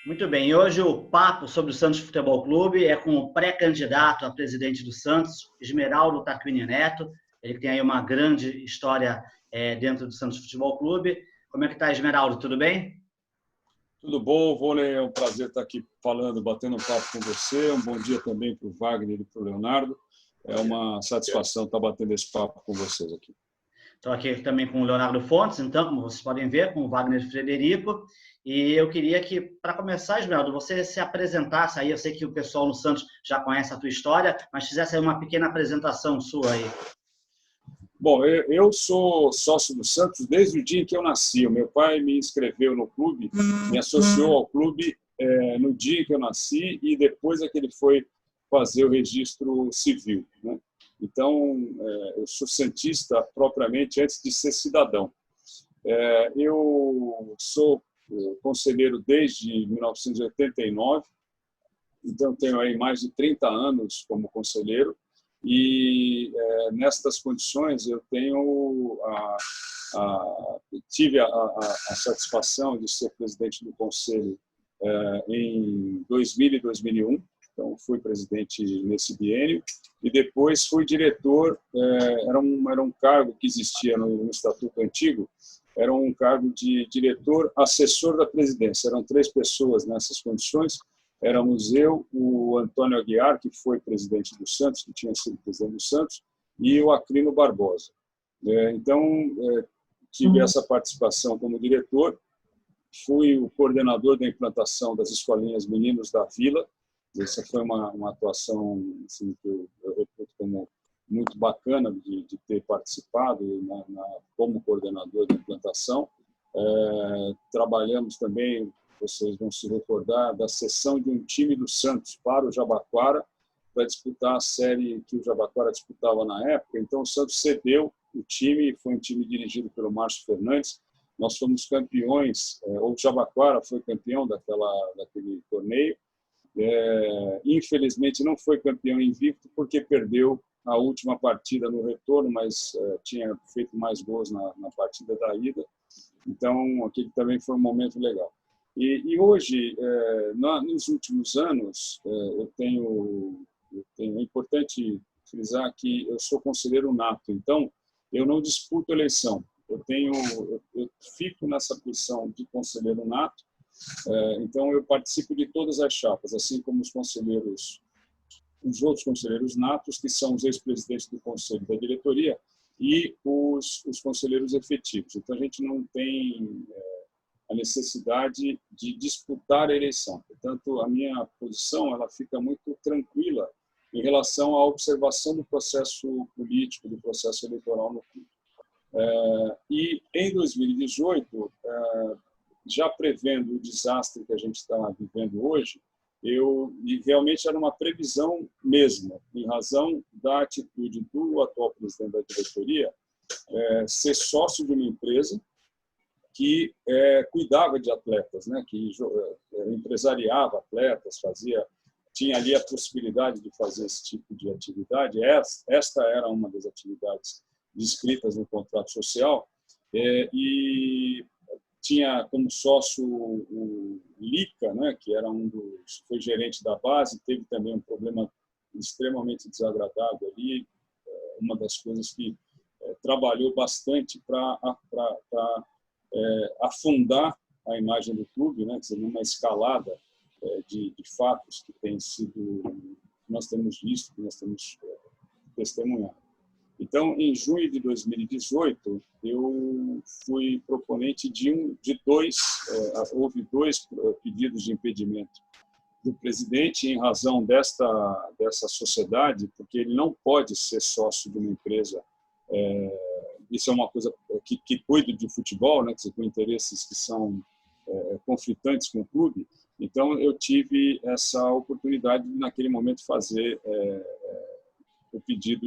Muito bem, e hoje o papo sobre o Santos Futebol Clube é com o pré-candidato a presidente do Santos, Esmeraldo Tacquini Neto. Ele tem aí uma grande história dentro do Santos Futebol Clube. Como é que está, Esmeraldo? Tudo bem? Tudo bom, Vôlei? É um prazer estar aqui falando, batendo um papo com você. Um bom dia também para o Wagner e para o Leonardo. É uma satisfação estar batendo esse papo com vocês aqui. Estou aqui também com o Leonardo Fontes, então, como vocês podem ver, com o Wagner Frederico. E eu queria que, para começar, Esmeraldo, você se apresentasse aí. Eu sei que o pessoal no Santos já conhece a tua história, mas fizesse aí uma pequena apresentação sua aí. Bom, eu sou sócio do Santos desde o dia em que eu nasci. O meu pai me inscreveu no clube, me associou ao clube no dia em que eu nasci e depois é que ele foi fazer o registro civil, né? Então, eu sou santista propriamente antes de ser cidadão. Eu sou conselheiro desde 1989, então tenho aí mais de 30 anos como conselheiro e nestas condições eu tive a satisfação de ser presidente do conselho em 2000 e 2001, então fui presidente nesse biênio e depois fui diretor. Era um cargo que existia no Estatuto Antigo, era um cargo de diretor assessor da presidência. Eram 3 pessoas nessas condições. Éramos eu, o Antônio Aguiar, que foi presidente do Santos, que tinha sido presidente do Santos, e o Acrino Barbosa. Então, tive essa participação como diretor. Fui o coordenador da implantação das escolinhas Meninos da Vila. Essa foi uma atuação assim, que eu reputo como muito bacana de ter participado como coordenador da implantação. Trabalhamos também, vocês vão se recordar, da cessão de um time do Santos para o Jabaquara, para disputar a série que o Jabaquara disputava na época. Então, o Santos cedeu o time, foi um time dirigido pelo Márcio Fernandes. Nós fomos campeões, ou o Jabaquara foi campeão daquele torneio. Infelizmente não foi campeão invicto porque perdeu a última partida no retorno, mas tinha feito mais gols na partida da ida. Então aquele também foi um momento legal. E hoje, nos últimos anos, é importante frisar que eu sou conselheiro nato, então eu não disputo eleição. Eu fico nessa posição de conselheiro nato. Então, eu participo de todas as chapas, assim como os outros conselheiros natos, que são os ex-presidentes do conselho da diretoria, e os conselheiros efetivos. Então, a gente não tem a necessidade de disputar a eleição. Portanto, a minha posição ela fica muito tranquila em relação à observação do processo político, do processo eleitoral no clube. E, em 2018, já prevendo o desastre que a gente está vivendo hoje, e realmente era uma previsão mesmo, em razão da atitude do atual presidente da diretoria, ser sócio de uma empresa que cuidava de atletas, né, que empresariava atletas, tinha ali a possibilidade de fazer esse tipo de atividade. Esta era uma das atividades descritas no contrato social, e tinha como sócio o Lica, né, que era foi gerente da base, teve também um problema extremamente desagradável ali, uma das coisas que trabalhou bastante para afundar a imagem do clube, né, quer dizer, numa escalada de fatos que nós temos visto, que nós temos testemunhado. Então, em junho de 2018, eu fui proponente houve 2 pedidos de impedimento do presidente em razão dessa sociedade, porque ele não pode ser sócio de uma empresa. Isso é uma coisa que cuida de futebol, né, com interesses que são conflitantes com o clube. Então, eu tive essa oportunidade de, naquele momento, fazer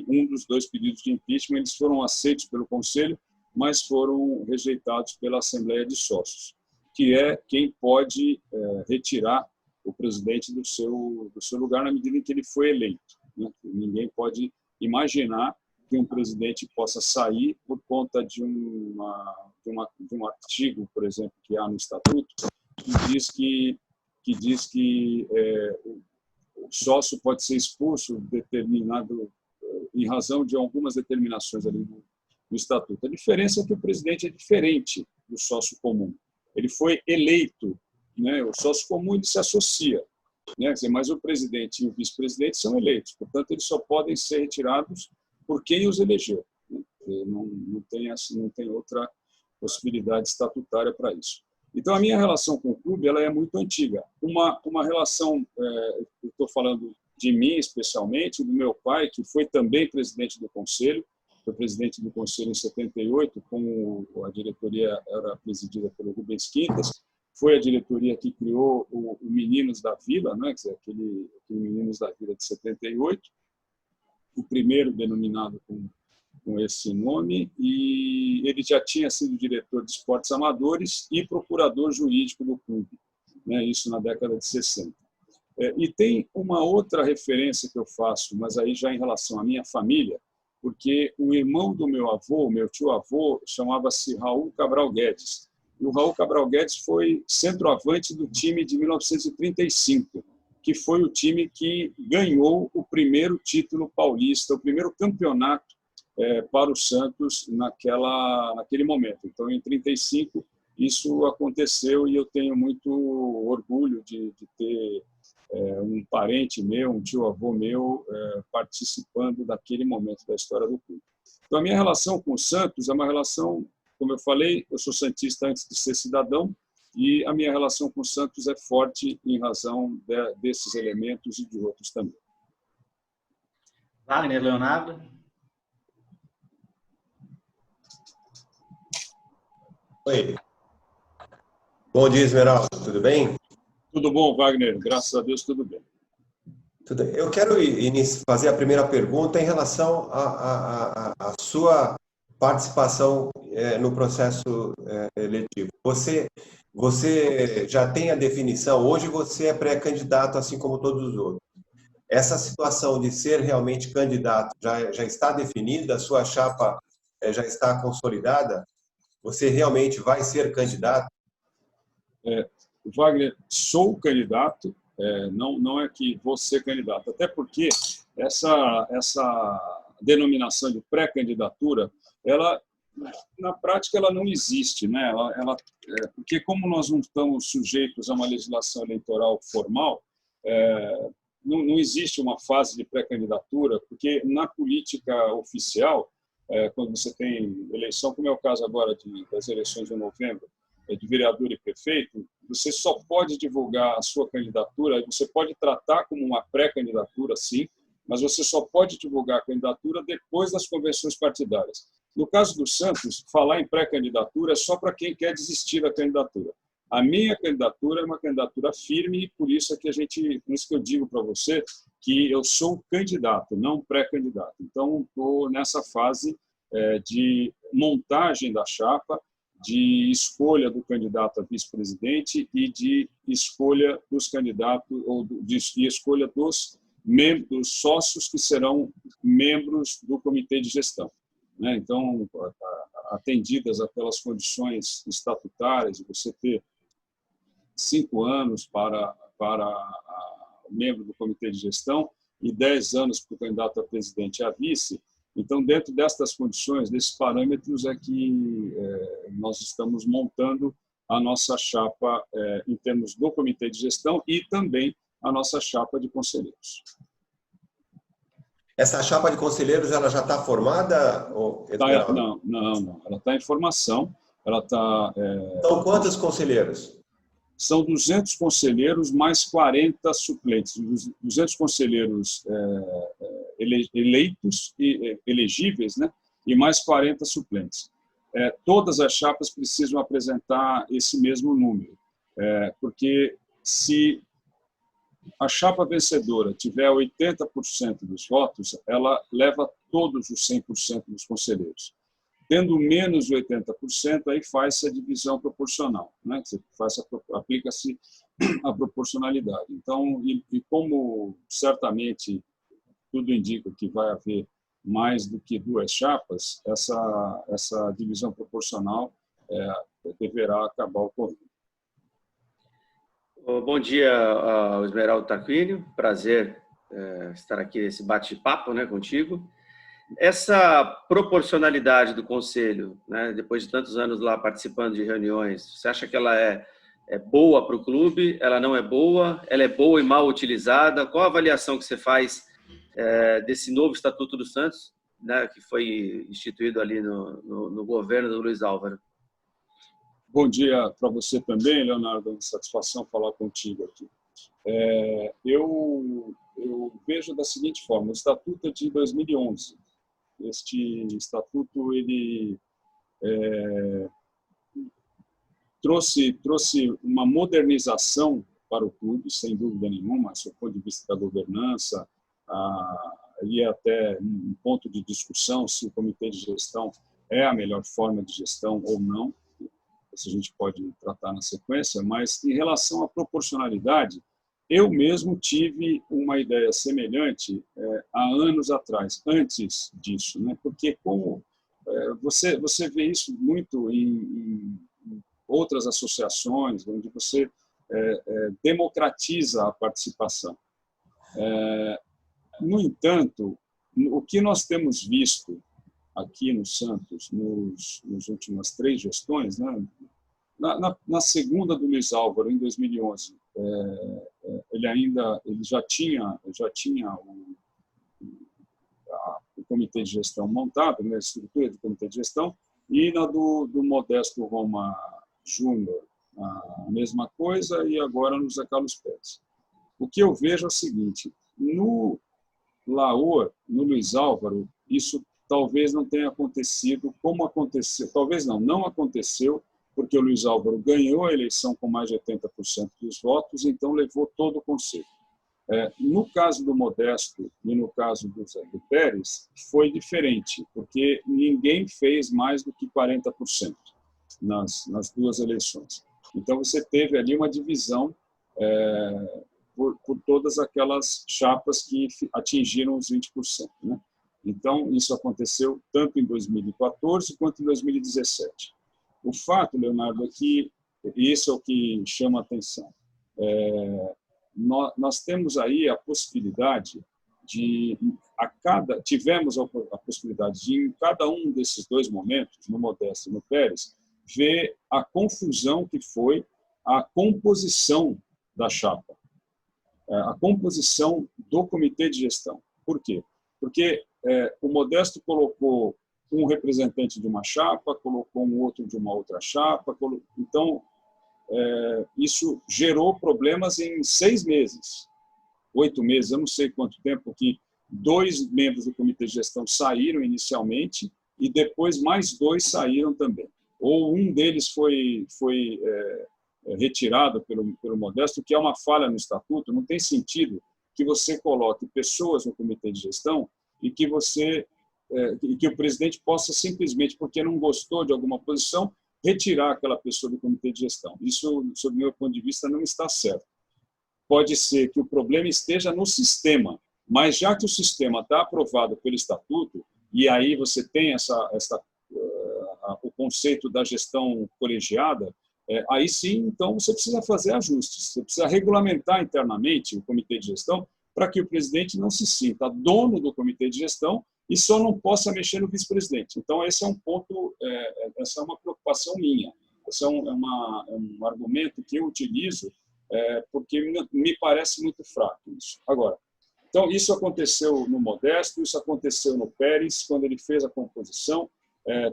um dos 2 pedidos de impeachment. Eles foram aceitos pelo Conselho, mas foram rejeitados pela Assembleia de Sócios, que é quem pode retirar o presidente do seu lugar na medida em que ele foi eleito, né? Ninguém pode imaginar que um presidente possa sair por conta de um artigo, por exemplo, que há no Estatuto, que diz que que diz que o sócio pode ser expulso determinado em razão de algumas determinações ali do estatuto. A diferença é que o presidente é diferente do sócio comum. Ele foi eleito, né? O sócio comum ele se associa, né? Quer dizer, mas o presidente e o vice-presidente são eleitos, portanto eles só podem ser retirados por quem os elegeu, né? Não tem outra possibilidade estatutária para isso. Então a minha relação com o clube ela é muito antiga. Uma relação, eu estou falando de mim especialmente, do meu pai, que foi também presidente do conselho, foi presidente do conselho em 78, como a diretoria era presidida pelo Rubens Quintas, foi a diretoria que criou o Meninos da Vila, né? Quer dizer, aquele Meninos da Vila de 78, o primeiro denominado com esse nome, e ele já tinha sido diretor de esportes amadores e procurador jurídico do clube, né? Isso na década de 60. E tem uma outra referência que eu faço, mas aí já em relação à minha família, porque o irmão do meu avô, meu tio-avô, chamava-se Raul Cabral Guedes. E o Raul Cabral Guedes foi centroavante do time de 1935, que foi o time que ganhou o primeiro título paulista, o primeiro campeonato para o Santos naquele momento. Então, em 35, isso aconteceu e eu tenho muito orgulho de ter um parente meu, um tio-avô meu, participando daquele momento da história do clube. Então, a minha relação com o Santos é uma relação, como eu falei, eu sou santista antes de ser cidadão, e a minha relação com o Santos é forte em razão desses elementos e de outros também. Wagner, Leonardo? Oi. Bom dia, Esmeralda. Tudo bem? Tudo bom, Wagner? Graças a Deus, tudo bem. Eu quero fazer a primeira pergunta em relação à sua participação no processo eletivo. Você já tem a definição, hoje você é pré-candidato, assim como todos os outros. Essa situação de ser realmente candidato já está definida? A sua chapa já está consolidada? Você realmente vai ser candidato? Wagner, sou candidato, não é que vou ser candidato, até porque essa denominação de pré-candidatura, ela, na prática, ela não existe, né? Porque como nós não estamos sujeitos a uma legislação eleitoral formal, não existe uma fase de pré-candidatura, porque na política oficial, quando você tem eleição, como é o caso agora das eleições de novembro, de vereador e prefeito, você só pode divulgar a sua candidatura, você pode tratar como uma pré-candidatura, sim, mas você só pode divulgar a candidatura depois das convenções partidárias. No caso do Santos, falar em pré-candidatura é só para quem quer desistir da candidatura. A minha candidatura é uma candidatura firme e por isso que eu digo para você que eu sou candidato, não pré-candidato. Então, estou nessa fase de montagem da chapa, de escolha do candidato a vice-presidente e de escolha dos candidatos ou de escolha dos sócios que serão membros do comitê de gestão, né? Então, atendidas aquelas condições estatutárias de você ter 5 anos para membro do comitê de gestão e 10 anos para o candidato a presidente e a vice. Então, dentro destas condições, desses parâmetros, é que nós estamos montando a nossa chapa em termos do comitê de gestão e também a nossa chapa de conselheiros. Essa chapa de conselheiros ela já está formada? Não. Ela está em formação. Então, quantos conselheiros? São 200 conselheiros mais 40 suplentes. 200 conselheiros eleitos e elegíveis, né? E mais 40 suplentes. Todas as chapas precisam apresentar esse mesmo número, porque se a chapa vencedora tiver 80% dos votos, ela leva todos os 100% dos conselheiros. Tendo menos de 80%, aí faz-se a divisão proporcional, né? Aplica-se a proporcionalidade. Então, e como certamente tudo indica que vai haver mais do que 2 chapas, essa divisão proporcional deverá acabar ocorrendo. Bom dia, Esmeraldo Tarquínio. Prazer estar aqui nesse bate-papo, né, contigo. Essa proporcionalidade do Conselho, né, depois de tantos anos lá participando de reuniões, você acha que ela é boa para o clube? Ela não é boa? Ela é boa e mal utilizada? Qual a avaliação que você faz desse novo Estatuto do Santos, né, que foi instituído ali no governo do Luiz Álvaro? Bom dia para você também, Leonardo. É uma satisfação falar contigo aqui. Eu vejo da seguinte forma: o Estatuto é de 2011. Este Estatuto ele trouxe uma modernização para o clube, sem dúvida nenhuma, do ponto de vista da governança, e até um ponto de discussão se o comitê de gestão é a melhor forma de gestão ou não. Isso a gente pode tratar na sequência, mas em relação à proporcionalidade, eu mesmo tive uma ideia semelhante há anos atrás, antes disso, né? Porque como você vê isso muito em outras associações, onde você democratiza a participação. No entanto, o que nós temos visto aqui no Santos, nos últimas 3 gestões, né? Na segunda do Luiz Álvaro, em 2011, ele já tinha o comitê de gestão montado, né, a estrutura do comitê de gestão, e na do Modesto Roma Júnior, a mesma coisa, e agora no Zé Carlos Pérez. O que eu vejo é o seguinte: no Laor, no Luiz Álvaro, isso talvez não tenha acontecido como aconteceu, talvez não aconteceu, porque o Luiz Álvaro ganhou a eleição com mais de 80% dos votos, então levou todo o conselho. No caso do Modesto e no caso do Pérez, foi diferente, porque ninguém fez mais do que 40% nas 2 eleições. Então, você teve ali uma divisão por todas aquelas chapas que atingiram os 20%. Né? Então, isso aconteceu tanto em 2014 quanto em 2017. O fato, Leonardo, é que isso é o que chama a atenção. Nós temos aí a possibilidade tivemos a possibilidade de, em cada um desses 2 momentos, no Modesto e no Pérez, ver a confusão que foi a composição da chapa, a composição do comitê de gestão. Por quê? Porque o Modesto colocou um representante de uma chapa, colocou um outro de uma outra chapa. Então, isso gerou problemas em 6 meses, 8 meses, eu não sei quanto tempo, que 2 membros do comitê de gestão saíram inicialmente e depois mais 2 saíram também. Ou um deles foi retirado pelo Modesto, que é uma falha no estatuto. Não tem sentido que você coloque pessoas no comitê de gestão e que o presidente possa simplesmente, porque não gostou de alguma posição, retirar aquela pessoa do comitê de gestão. Isso, sob o meu ponto de vista, não está certo. Pode ser que o problema esteja no sistema, mas já que o sistema está aprovado pelo estatuto, e aí você tem o conceito da gestão colegiada, aí sim, então, você precisa fazer ajustes, você precisa regulamentar internamente o comitê de gestão para que o presidente não se sinta dono do comitê de gestão e só não possa mexer no vice-presidente. Então, esse é um ponto, essa é uma preocupação minha, esse é um argumento que eu utilizo porque me parece muito fraco isso. Agora, então, isso aconteceu no Modesto, isso aconteceu no Pérez, quando ele fez a composição,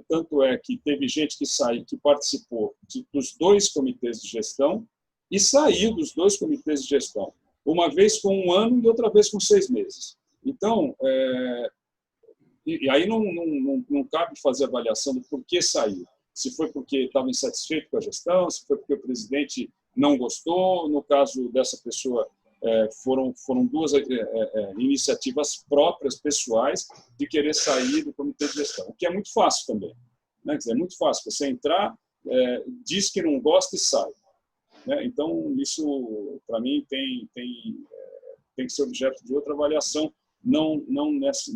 tanto é que teve gente que participou dos 2 comitês de gestão e saiu dos 2 comitês de gestão, uma vez com 1 ano e outra vez com 6 meses. Então, e aí não cabe fazer avaliação do porquê saiu. Se foi porque estava insatisfeito com a gestão, se foi porque o presidente não gostou. No caso dessa pessoa, foram 2 iniciativas próprias, pessoais, de querer sair do comitê de gestão, o que é muito fácil também. Né? Quer dizer, é muito fácil você entrar, diz que não gosta e sai. Né? Então, isso, para mim, tem que ser objeto de outra avaliação, não nessa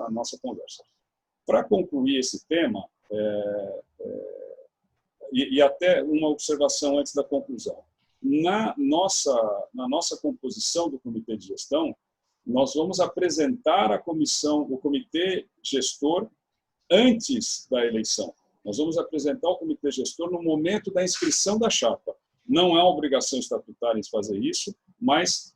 nossa conversa. Para concluir esse tema, e até uma observação antes da conclusão. na nossa composição do comitê de gestão, nós vamos apresentar a comissão, o comitê gestor, antes da eleição. Nós vamos apresentar o comitê gestor no momento da inscrição da chapa. Não é obrigação estatutária fazer isso, mas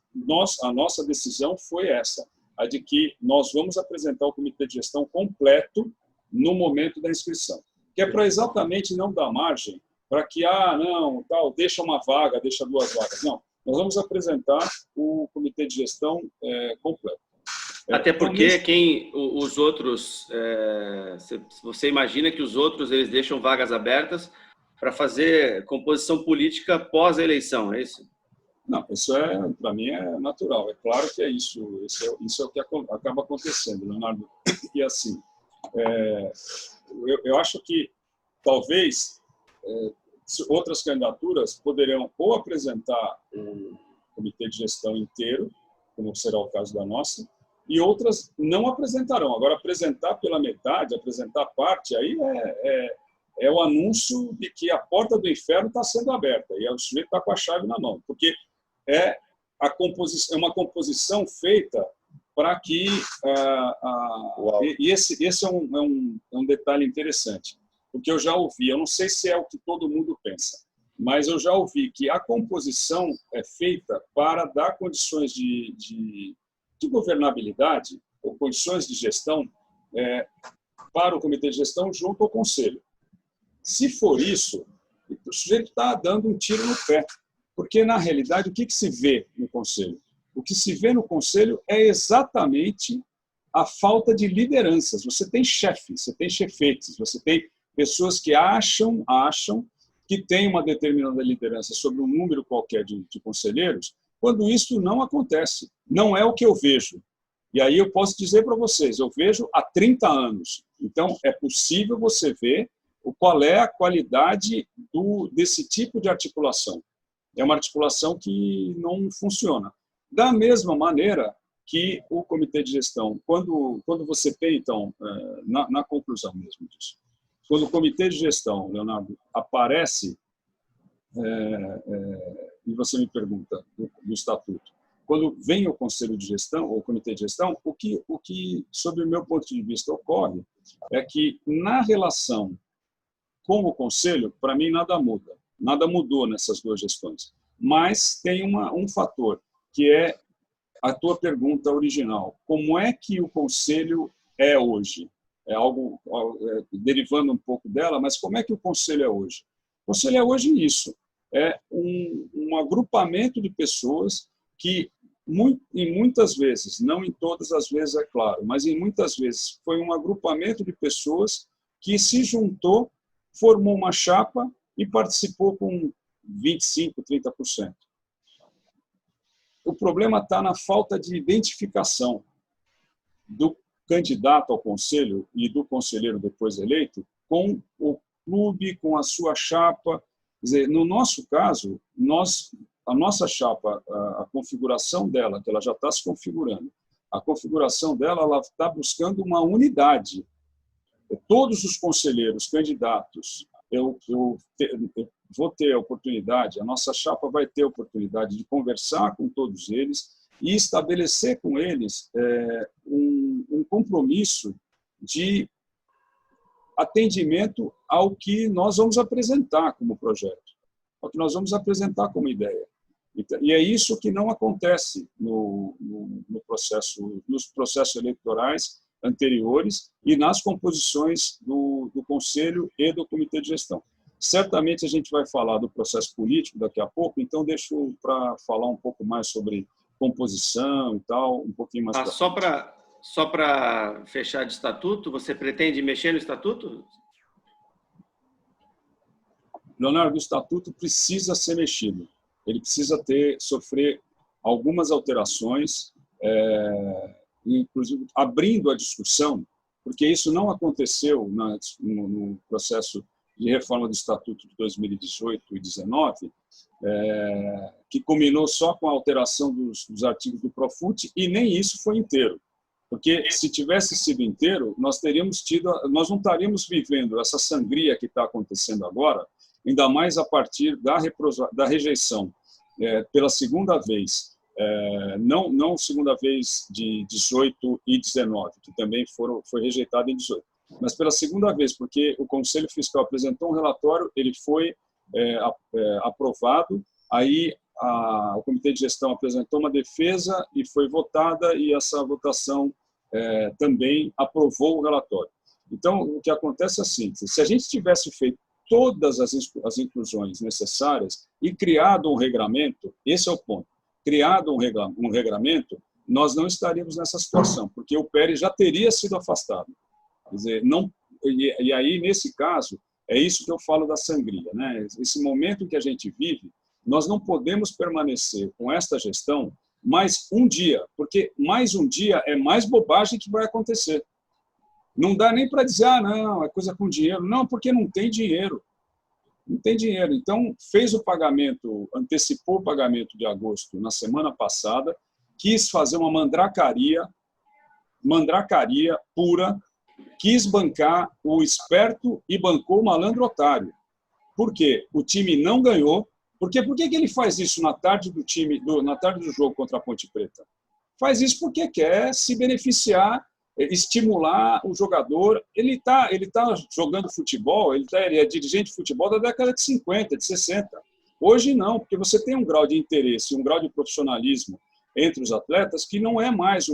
a nossa decisão foi essa, a de que nós vamos apresentar o comitê de gestão completo no momento da inscrição, que é para exatamente não dar margem para que, não, tal, deixa uma vaga, deixa 2 vagas. Não, nós vamos apresentar o comitê de gestão completo. Até porque os outros, você imagina que os outros eles deixam vagas abertas para fazer composição política pós a eleição, é isso? Não, isso para mim é natural. É claro que é isso. Isso é o que acaba acontecendo, Leonardo. E assim, eu acho que talvez outras candidaturas poderiam ou apresentar o comitê de gestão inteiro, como será o caso da nossa, e outras não apresentarão. Agora, apresentar pela metade, apresentar parte, aí é o anúncio de que a porta do inferno está sendo aberta e o sujeito está com a chave na mão, porque é uma composição feita para que... E esse é um detalhe interessante, porque eu já ouvi, eu não sei se é o que todo mundo pensa, mas eu já ouvi que a composição é feita para dar condições de governabilidade ou condições de gestão para o comitê de gestão junto ao conselho. Se for isso, o sujeito está dando um tiro no pé, porque, na realidade, o que se vê no conselho? O que se vê no conselho é exatamente a falta de lideranças. Você tem chefes, você tem chefetes, você tem pessoas que acham que tem uma determinada liderança sobre um número qualquer de conselheiros, quando isso não acontece. Não é o que eu vejo. E aí eu posso dizer para vocês, eu vejo há 30 anos. Então, é possível você ver qual é a qualidade desse tipo de articulação. É uma articulação que não funciona. Da mesma maneira que o comitê de gestão, quando você tem, então, na conclusão mesmo disso, quando o comitê de gestão, Leonardo, aparece, e você me pergunta do estatuto, quando vem o conselho de gestão, ou o comitê de gestão, o que, sob o meu ponto de vista, ocorre é que, na relação com o conselho, para mim, nada muda. Nada mudou nessas 2 gestões. Mas tem um fator, que é a tua pergunta original. Como é que o conselho é hoje? É algo derivando um pouco dela, mas como é que o conselho é hoje? O conselho é hoje isso. É um agrupamento de pessoas que, em muitas vezes, não em todas as vezes, é claro, mas em muitas vezes foi um agrupamento de pessoas que se juntou, formou uma chapa e participou com 25%, 30%. O problema está na falta de identificação do candidato ao conselho e do conselheiro depois eleito com o clube, com a sua chapa. Quer dizer, no nosso caso, a nossa chapa, a configuração dela, que ela já está se configurando, a configuração dela, ela está buscando uma unidade. Todos os conselheiros candidatos, eu vou ter a oportunidade, a nossa chapa vai ter a oportunidade de conversar com todos eles e estabelecer com eles um compromisso de atendimento ao que nós vamos apresentar como projeto, ao que nós vamos apresentar como ideia. E é isso que não acontece nos processos eleitorais anteriores e nas composições do Conselho e do Comitê de Gestão. Certamente a gente vai falar do processo político daqui a pouco, então deixo para falar um pouco mais sobre composição e tal, um pouquinho mais... Só para fechar de estatuto, você pretende mexer no estatuto? Leonardo, o estatuto precisa ser mexido. Ele precisa sofrer algumas alterações, inclusive abrindo a discussão, porque isso não aconteceu no processo de reforma do Estatuto de 2018 e 2019, que culminou só com a alteração dos artigos do Profut, e nem isso foi inteiro. Porque se tivesse sido inteiro, nós não estaríamos vivendo essa sangria que está acontecendo agora, ainda mais a partir da rejeição pela segunda vez, não segunda vez de 18 e 19, que também foi rejeitado em 18, mas pela segunda vez, porque o Conselho Fiscal apresentou um relatório, ele foi aprovado, aí o Comitê de Gestão apresentou uma defesa e foi votada, e essa votação também aprovou o relatório. Então, o que acontece é assim, se a gente tivesse feito todas as inclusões necessárias e criado um regramento, esse é o ponto, criado um regramento, nós não estaríamos nessa situação, porque o Pérez já teria sido afastado. Quer dizer, e aí, nesse caso, é isso que eu falo da sangria, né? Esse momento que a gente vive, nós não podemos permanecer com esta gestão mais um dia, porque mais um dia é mais bobagem que vai acontecer. Não dá nem para dizer, não, é coisa com dinheiro. Não, porque não tem dinheiro. Não tem dinheiro. Então, fez o pagamento, antecipou o pagamento de agosto na semana passada, quis fazer uma mandracaria pura, quis bancar o esperto e bancou o malandro otário. Por quê? O time não ganhou. Por que ele faz isso na tarde na tarde do jogo contra a Ponte Preta? Faz isso porque quer se beneficiar, estimular o jogador. Ele tá jogando futebol, ele é dirigente de futebol da década de 50, de 60. Hoje não, porque você tem um grau de interesse, um grau de profissionalismo entre os atletas que não é mais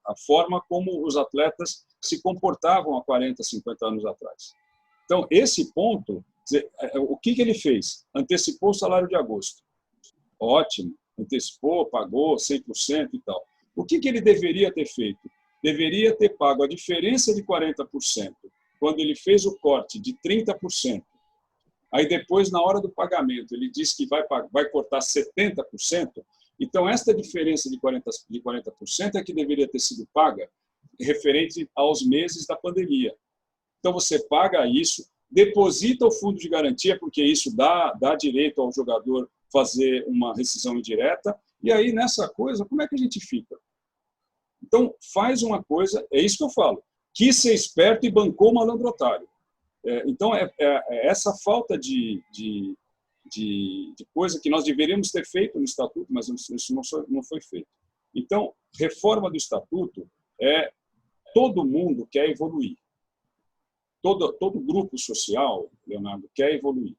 a forma como os atletas se comportavam há 40, 50 anos atrás. Então, esse ponto, o que ele fez? Antecipou o salário de agosto. Ótimo, antecipou, pagou 100% e tal. O que ele deveria ter feito? Deveria ter pago a diferença de 40%, quando ele fez o corte de 30%. Aí depois, na hora do pagamento, ele disse que vai cortar 70%. Então, esta diferença de 40% é que deveria ter sido paga referente aos meses da pandemia. Então, você paga isso, deposita o fundo de garantia, porque isso dá direito ao jogador fazer uma rescisão indireta, e aí, nessa coisa, como é que a gente fica? Então, faz uma coisa, é isso que eu falo, quis ser esperto e bancou o malandro otário. Então, essa falta de coisa que nós deveríamos ter feito no Estatuto, mas isso não foi feito. Então, reforma do Estatuto todo mundo quer evoluir. Todo grupo social, Leonardo, quer evoluir.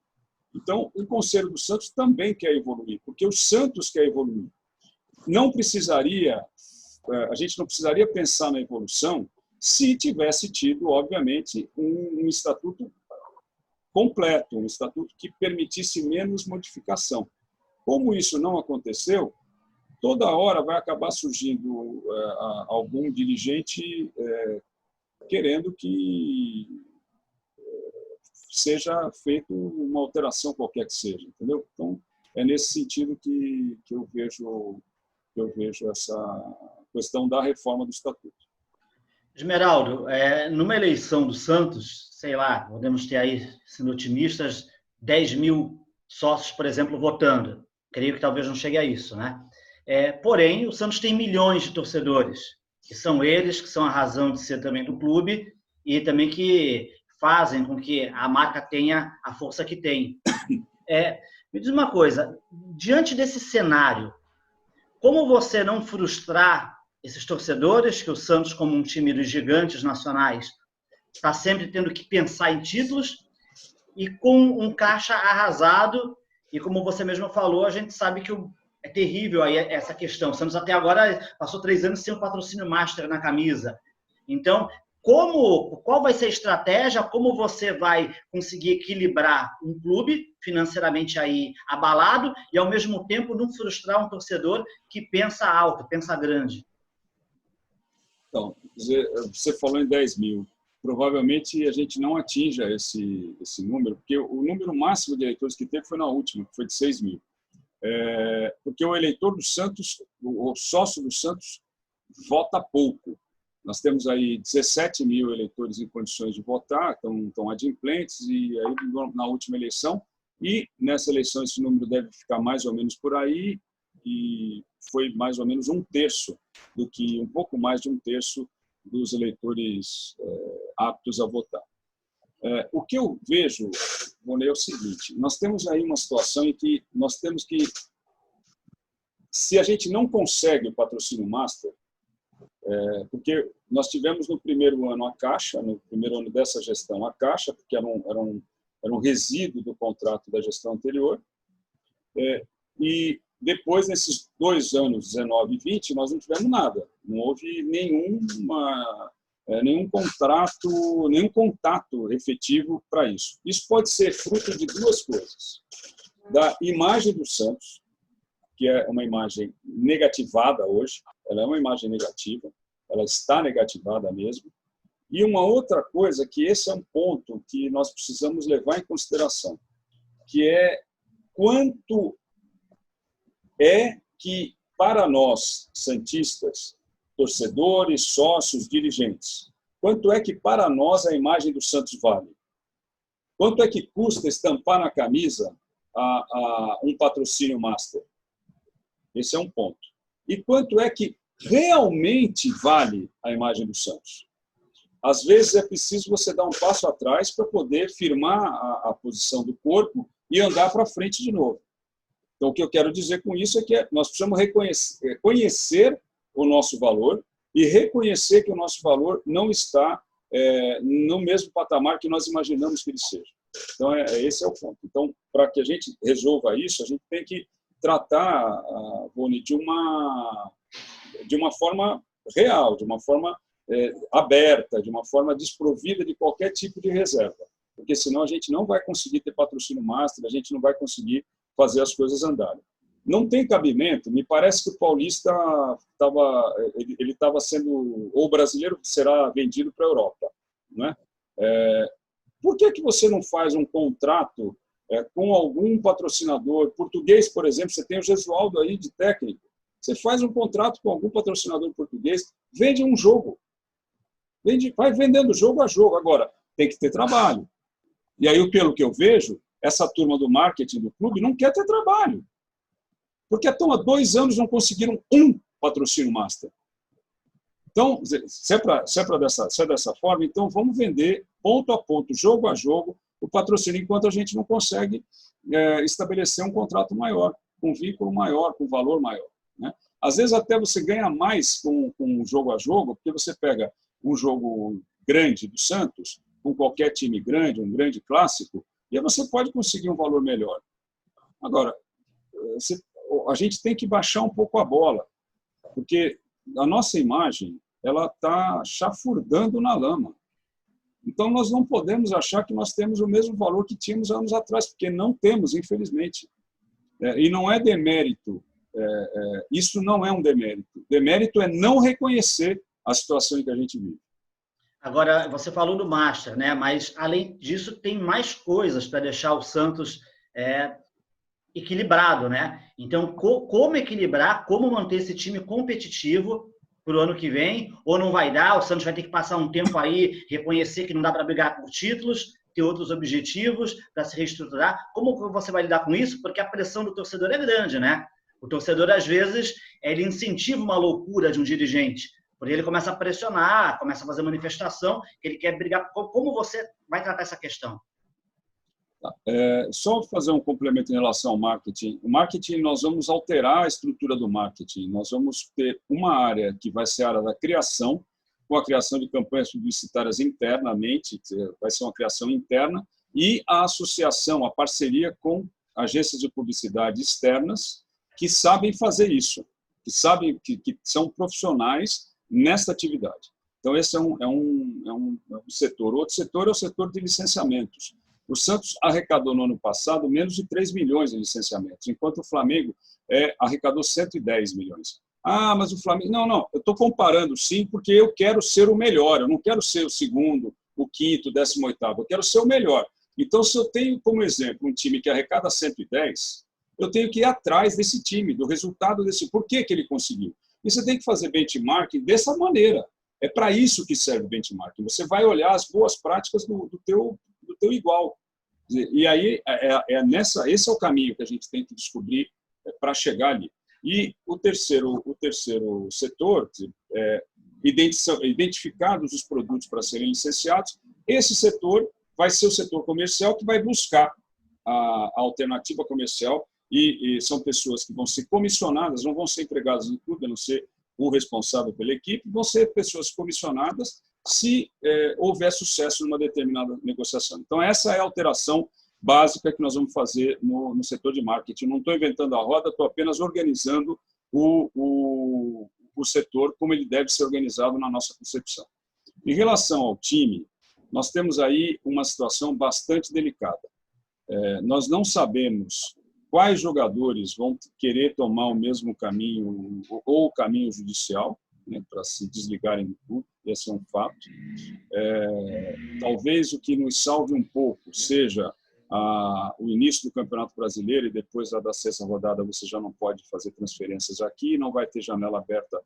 Então, o Conselho do Santos também quer evoluir, porque o Santos quer evoluir. A gente não precisaria pensar na evolução se tivesse tido, obviamente, um estatuto completo, um estatuto que permitisse menos modificação. Como isso não aconteceu, toda hora vai acabar surgindo algum dirigente querendo que seja feita uma alteração qualquer que seja, entendeu? Então, é nesse sentido que eu vejo essa questão da reforma do Estatuto. Esmeraldo, numa eleição do Santos, sei lá, podemos ter aí, sendo otimistas, 10 mil sócios, por exemplo, votando. Creio que talvez não chegue a isso, né? Porém, o Santos tem milhões de torcedores, que são eles, que são a razão de ser também do clube e também que fazem com que a marca tenha a força que tem. Me diz uma coisa, diante desse cenário, como você não frustrar esses torcedores, que o Santos, como um time dos gigantes nacionais, está sempre tendo que pensar em títulos e com um caixa arrasado, e como você mesmo falou, a gente sabe que é terrível aí essa questão. O Santos até agora passou 3 anos sem o patrocínio master na camisa. Então, qual vai ser a estratégia? Como você vai conseguir equilibrar um clube financeiramente aí abalado e, ao mesmo tempo, não frustrar um torcedor que pensa alto, pensa grande? Então, você falou em 10 mil. Provavelmente a gente não atinja esse número, porque o número máximo de eleitores que teve foi na última, que foi de 6 mil. Porque o eleitor do Santos, o sócio do Santos, vota pouco. Nós temos aí 17 mil eleitores em condições de votar, estão adimplentes, e aí na última eleição, e nessa eleição esse número deve ficar mais ou menos por aí, e foi mais ou menos um pouco mais de um terço dos eleitores aptos a votar. O que eu vejo, Rony, é o seguinte: nós temos aí uma situação em que nós temos que, se a gente não consegue o patrocínio master, porque nós tivemos no primeiro ano a Caixa, no primeiro ano dessa gestão a Caixa, porque era um resíduo do contrato da gestão anterior, e depois, nesses 2 anos, 19 e 20, nós não tivemos nada, não houve nenhum contato efetivo para isso. Isso pode ser fruto de 2 coisas: da imagem do Santos, que é uma imagem negativada hoje, ela é uma imagem negativa, ela está negativada mesmo, e uma outra coisa, que esse é um ponto que nós precisamos levar em consideração, que é quanto é que, para nós, santistas, torcedores, sócios, dirigentes, quanto é que para nós a imagem do Santos vale? Quanto é que custa estampar na camisa um patrocínio master? Esse é um ponto. E quanto é que realmente vale a imagem do Santos? Às vezes é preciso você dar um passo atrás para poder firmar a posição do corpo e andar para frente de novo. Então, o que eu quero dizer com isso é que nós precisamos conhecer o nosso valor e reconhecer que o nosso valor não está no mesmo patamar que nós imaginamos que ele seja. Então, esse é o ponto. Então, para que a gente resolva isso, a gente tem que tratar, Rony, de uma forma real, de uma forma aberta, de uma forma desprovida de qualquer tipo de reserva. Porque senão a gente não vai conseguir ter patrocínio master, a gente não vai conseguir fazer as coisas andarem. Não tem cabimento, me parece que o paulista estava sendo, ou o brasileiro será vendido para a Europa, não é? Por que você não faz um contrato com algum patrocinador português, por exemplo? Você tem o Gesualdo aí de técnico. Você faz um contrato com algum patrocinador português, vende um jogo. Vai vendendo jogo a jogo. Agora, tem que ter trabalho. E aí, pelo que eu vejo, essa turma do marketing do clube não quer ter trabalho. Porque estão há 2 anos não conseguiram um patrocínio master. Então, se é dessa forma, então vamos vender ponto a ponto, jogo a jogo, o patrocínio, enquanto a gente não consegue estabelecer um contrato maior, com vínculo maior, com valor maior, né? Às vezes até você ganha mais com um jogo a jogo, porque você pega um jogo grande do Santos, com qualquer time grande, um grande clássico, e aí você pode conseguir um valor melhor. Agora, a gente tem que baixar um pouco a bola, porque a nossa imagem ela está chafurdando na lama. Então, nós não podemos achar que nós temos o mesmo valor que tínhamos anos atrás, porque não temos, infelizmente. E não é demérito. Isso não é um demérito. Demérito é não reconhecer a situação em que a gente vive. Agora, você falou do Master, né? Mas, além disso, tem mais coisas para deixar o Santos equilibrado, né? Então, como equilibrar, como manter esse time competitivo para o ano que vem, ou não vai dar, o Santos vai ter que passar um tempo aí, reconhecer que não dá para brigar por títulos, ter outros objetivos para se reestruturar. Como você vai lidar com isso? Porque a pressão do torcedor é grande, né? O torcedor, às vezes, ele incentiva uma loucura de um dirigente, porque ele começa a pressionar, começa a fazer manifestação, que ele quer brigar. Como você vai tratar essa questão? Só fazer um complemento em relação ao marketing. O marketing, nós vamos alterar a estrutura do marketing. Nós vamos ter uma área que vai ser a área da criação, com a criação de campanhas publicitárias internamente, vai ser uma criação interna, e a associação, a parceria com agências de publicidade externas que sabem fazer isso, que sabem que são profissionais nesta atividade. Então, esse é um setor. Outro setor é o setor de licenciamentos. O Santos arrecadou no ano passado menos de 3 milhões em licenciamentos, enquanto o Flamengo arrecadou 110 milhões. Ah, mas o Flamengo... Não, eu estou comparando sim, porque eu quero ser o melhor, eu não quero ser o segundo, o quinto, o 18º, eu quero ser o melhor. Então, se eu tenho como exemplo um time que arrecada 110, eu tenho que ir atrás desse time, do resultado desse... Por que ele conseguiu? E você tem que fazer benchmarking dessa maneira. É para isso que serve o benchmarking. Você vai olhar as boas práticas do teu igual. E aí, esse é o caminho que a gente tem que descobrir para chegar ali. E o terceiro setor, identificados os produtos para serem licenciados, esse setor vai ser o setor comercial que vai buscar a alternativa comercial e são pessoas que vão ser comissionadas, não vão ser empregadas no clube, a não ser o responsável pela equipe, vão ser pessoas comissionadas se houver sucesso numa determinada negociação. Então, essa é a alteração básica que nós vamos fazer no setor de marketing. Não estou inventando a roda, estou apenas organizando o setor como ele deve ser organizado na nossa concepção. Em relação ao time, nós temos aí uma situação bastante delicada. Nós não sabemos quais jogadores vão querer tomar o mesmo caminho ou o caminho judicial, né, para se desligarem do clube, esse é um fato. Talvez o que nos salve um pouco seja o início do Campeonato Brasileiro, e depois da sexta rodada você já não pode fazer transferências aqui, não vai ter janela aberta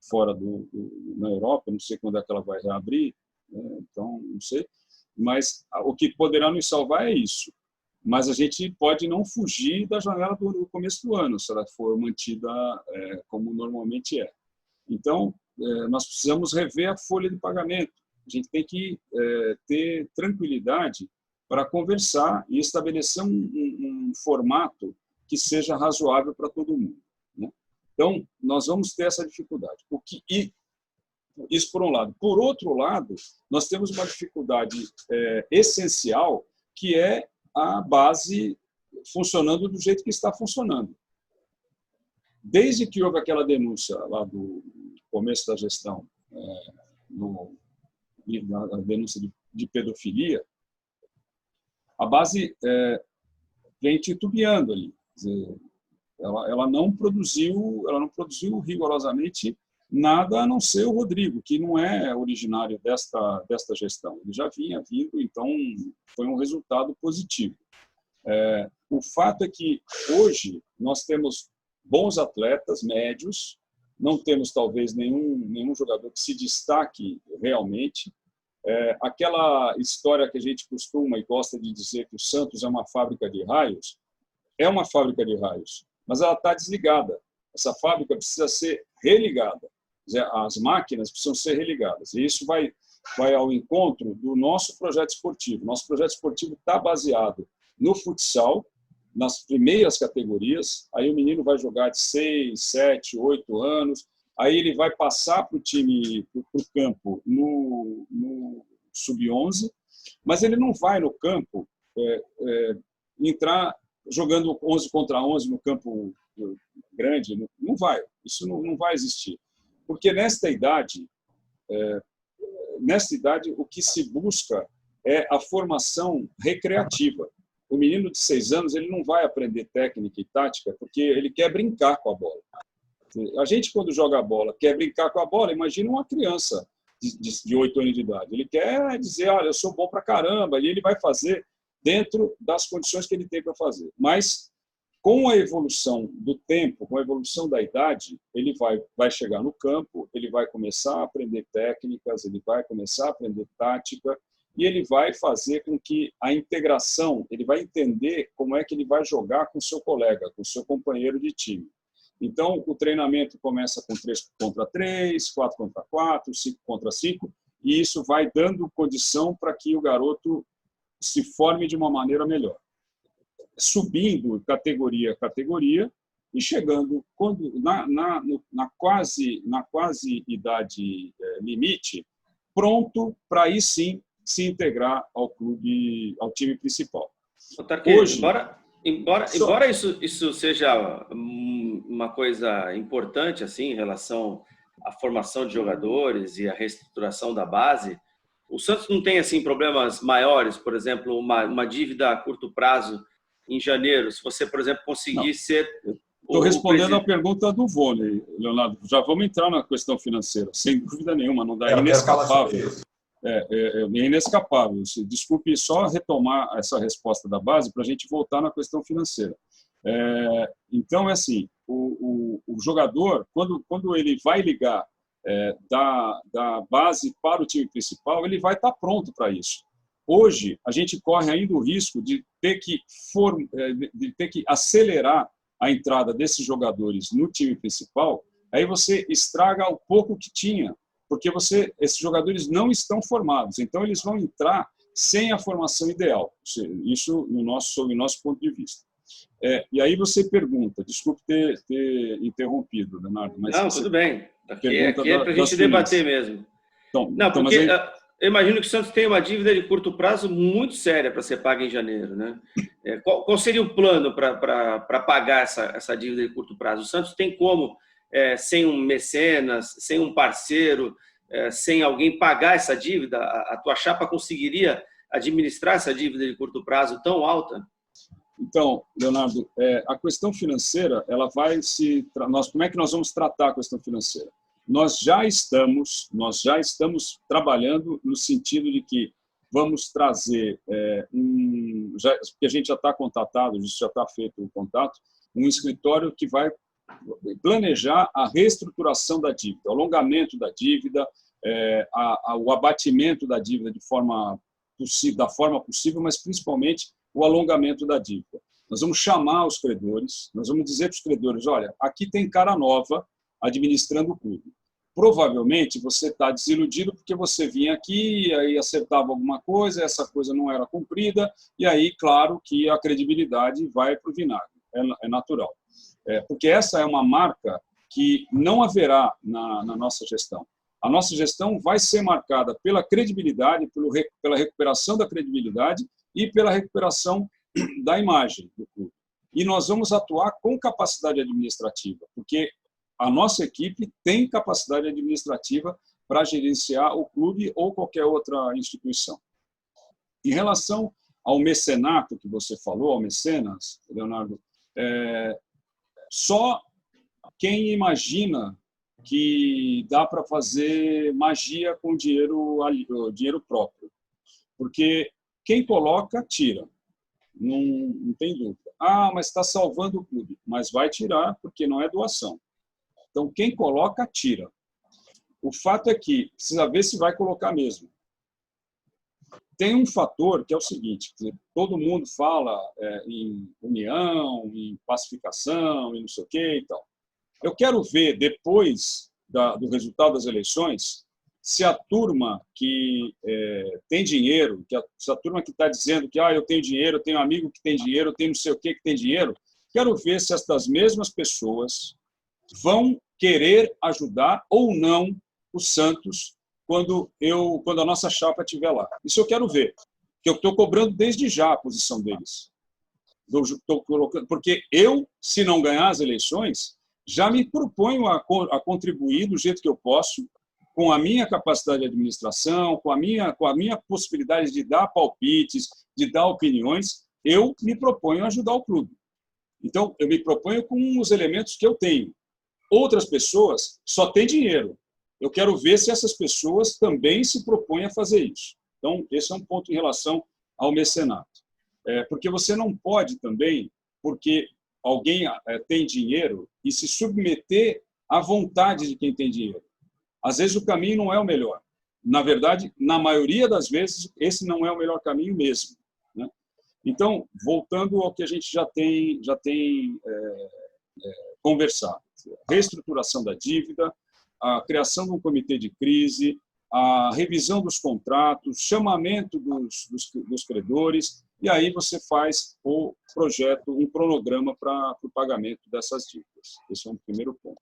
fora na Europa, não sei quando é que ela vai reabrir, né, então não sei, mas o que poderá nos salvar é isso. Mas a gente pode não fugir da janela do começo do ano, se ela for mantida como normalmente é. Então, nós precisamos rever a folha de pagamento. A gente tem que ter tranquilidade para conversar e estabelecer um formato que seja razoável para todo mundo, né? Então, nós vamos ter essa dificuldade. Isso por um lado. Por outro lado, nós temos uma dificuldade essencial, que é a base funcionando do jeito que está funcionando. Desde que houve aquela denúncia lá do começo da gestão, a denúncia de pedofilia, a base vem titubeando ali. Quer dizer, ela não produziu rigorosamente nada a não ser o Rodrigo, que não é originário desta gestão. Ele já vinha vindo, então foi um resultado positivo. O fato é que hoje nós temos bons atletas, médios, não temos talvez nenhum jogador que se destaque realmente. Aquela história que a gente costuma e gosta de dizer que o Santos é uma fábrica de raios, é uma fábrica de raios, mas ela está desligada. Essa fábrica precisa ser religada. As máquinas precisam ser religadas. E isso vai ao encontro do nosso projeto esportivo. Nosso projeto esportivo está baseado no futsal, nas primeiras categorias. Aí o menino vai jogar de 6, 7, 8 anos. Aí ele vai passar para o time, para o campo, no sub-11. Mas ele não vai no campo entrar jogando 11 contra 11 no campo grande. Não vai. Isso não vai existir. Porque nesta idade, o que se busca é a formação recreativa. O menino de 6 anos ele não vai aprender técnica e tática porque ele quer brincar com a bola. A gente, quando joga a bola, quer brincar com a bola, imagina uma criança de 8 anos de idade. Ele quer dizer, olha, eu sou bom pra caramba, e ele vai fazer dentro das condições que ele tem para fazer. Mas, com a evolução do tempo, com a evolução da idade, ele vai chegar no campo, ele vai começar a aprender técnicas, ele vai começar a aprender tática, e ele vai fazer com que a integração, ele vai entender como é que ele vai jogar com o seu colega, com o seu companheiro de time. Então, o treinamento começa com 3 contra 3, 4 contra 4, 5 contra 5, e isso vai dando condição para que o garoto se forme de uma maneira melhor. Subindo categoria a categoria e chegando na quase idade limite, pronto para aí sim se integrar ao clube, ao time principal. Hoje, embora isso seja uma coisa importante assim em relação à formação de jogadores e à reestruturação da base, o Santos não tem assim problemas maiores, por exemplo, uma dívida a curto prazo em janeiro, se você, por exemplo, conseguir ser... Estou respondendo a pergunta do Vôlei, Leonardo. Já vamos entrar na questão financeira, sem dúvida nenhuma, não dá, é inescapável. É inescapável. Desculpe só retomar essa resposta da base para a gente voltar na questão financeira. Então, é assim, o jogador, quando ele vai ligar da base para o time principal, ele vai estar pronto para isso. Hoje, a gente corre ainda o risco de ter que acelerar a entrada desses jogadores no time principal, aí você estraga o pouco que tinha, porque esses jogadores não estão formados. Então, eles vão entrar sem a formação ideal. Isso sob o nosso ponto de vista. E aí você pergunta, desculpe ter interrompido, Leonardo, mas... Não, tudo bem. Aqui é para a gente debater mesmo. Não, porque eu imagino que o Santos tem uma dívida de curto prazo muito séria para ser paga em janeiro, né? Qual seria o plano para pagar essa dívida de curto prazo? O Santos tem como, sem um mecenas, sem um parceiro, sem alguém pagar essa dívida? A tua chapa conseguiria administrar essa dívida de curto prazo tão alta? Então, Leonardo, a questão financeira, ela vai como é que nós vamos tratar a questão financeira? Nós já estamos trabalhando no sentido de que vamos trazer, que a gente já está contatado, já está feito o contato, um escritório que vai planejar a reestruturação da dívida, o alongamento da dívida, o abatimento da dívida da forma possível, mas principalmente o alongamento da dívida. Nós vamos chamar os credores, nós vamos dizer para os credores, olha, aqui tem cara nova administrando o clube. Provavelmente você está desiludido porque você vinha aqui e aí acertava alguma coisa, essa coisa não era cumprida, e aí, claro, que a credibilidade vai para o vinagre, é natural. Porque essa é uma marca que não haverá na nossa gestão. A nossa gestão vai ser marcada pela credibilidade, pela recuperação da credibilidade e pela recuperação da imagem do clube. E nós vamos atuar com capacidade administrativa, porque a nossa equipe tem capacidade administrativa para gerenciar o clube ou qualquer outra instituição. Em relação ao mecenato que você falou, ao mecenas, Leonardo, só quem imagina que dá para fazer magia com dinheiro próprio. Porque quem coloca, tira. Não tem dúvida. Mas está salvando o clube. Mas vai tirar porque não é doação. Então, quem coloca, tira. O fato é que precisa ver se vai colocar mesmo. Tem um fator que é o seguinte, todo mundo fala em união, em pacificação, e não sei o quê e tal. Eu quero ver, depois do resultado das eleições, se a turma que tem dinheiro, se a turma que está dizendo que eu tenho dinheiro, eu tenho um amigo que tem dinheiro, eu tenho não sei o que tem dinheiro, quero ver se estas mesmas pessoas vão querer ajudar ou não o Santos quando a nossa chapa estiver lá. Isso eu quero ver, que eu estou cobrando desde já a posição deles. Porque eu, se não ganhar as eleições, já me proponho a contribuir do jeito que eu posso, com a minha capacidade de administração, com a minha possibilidade de dar palpites, de dar opiniões, eu me proponho a ajudar o clube. Então, eu me proponho com os elementos que eu tenho. Outras pessoas só têm dinheiro. Eu quero ver se essas pessoas também se propõem a fazer isso. Então, esse é um ponto em relação ao mecenato. Porque você não pode também, porque alguém tem dinheiro, e se submeter à vontade de quem tem dinheiro. Às vezes o caminho não é o melhor. Na verdade, na maioria das vezes, esse não é o melhor caminho mesmo, né? Então, voltando ao que a gente já tem conversado. Reestruturação da dívida, a criação de um comitê de crise, a revisão dos contratos, chamamento dos credores, e aí você faz o projeto, um cronograma para o pagamento dessas dívidas. Esse é um primeiro ponto.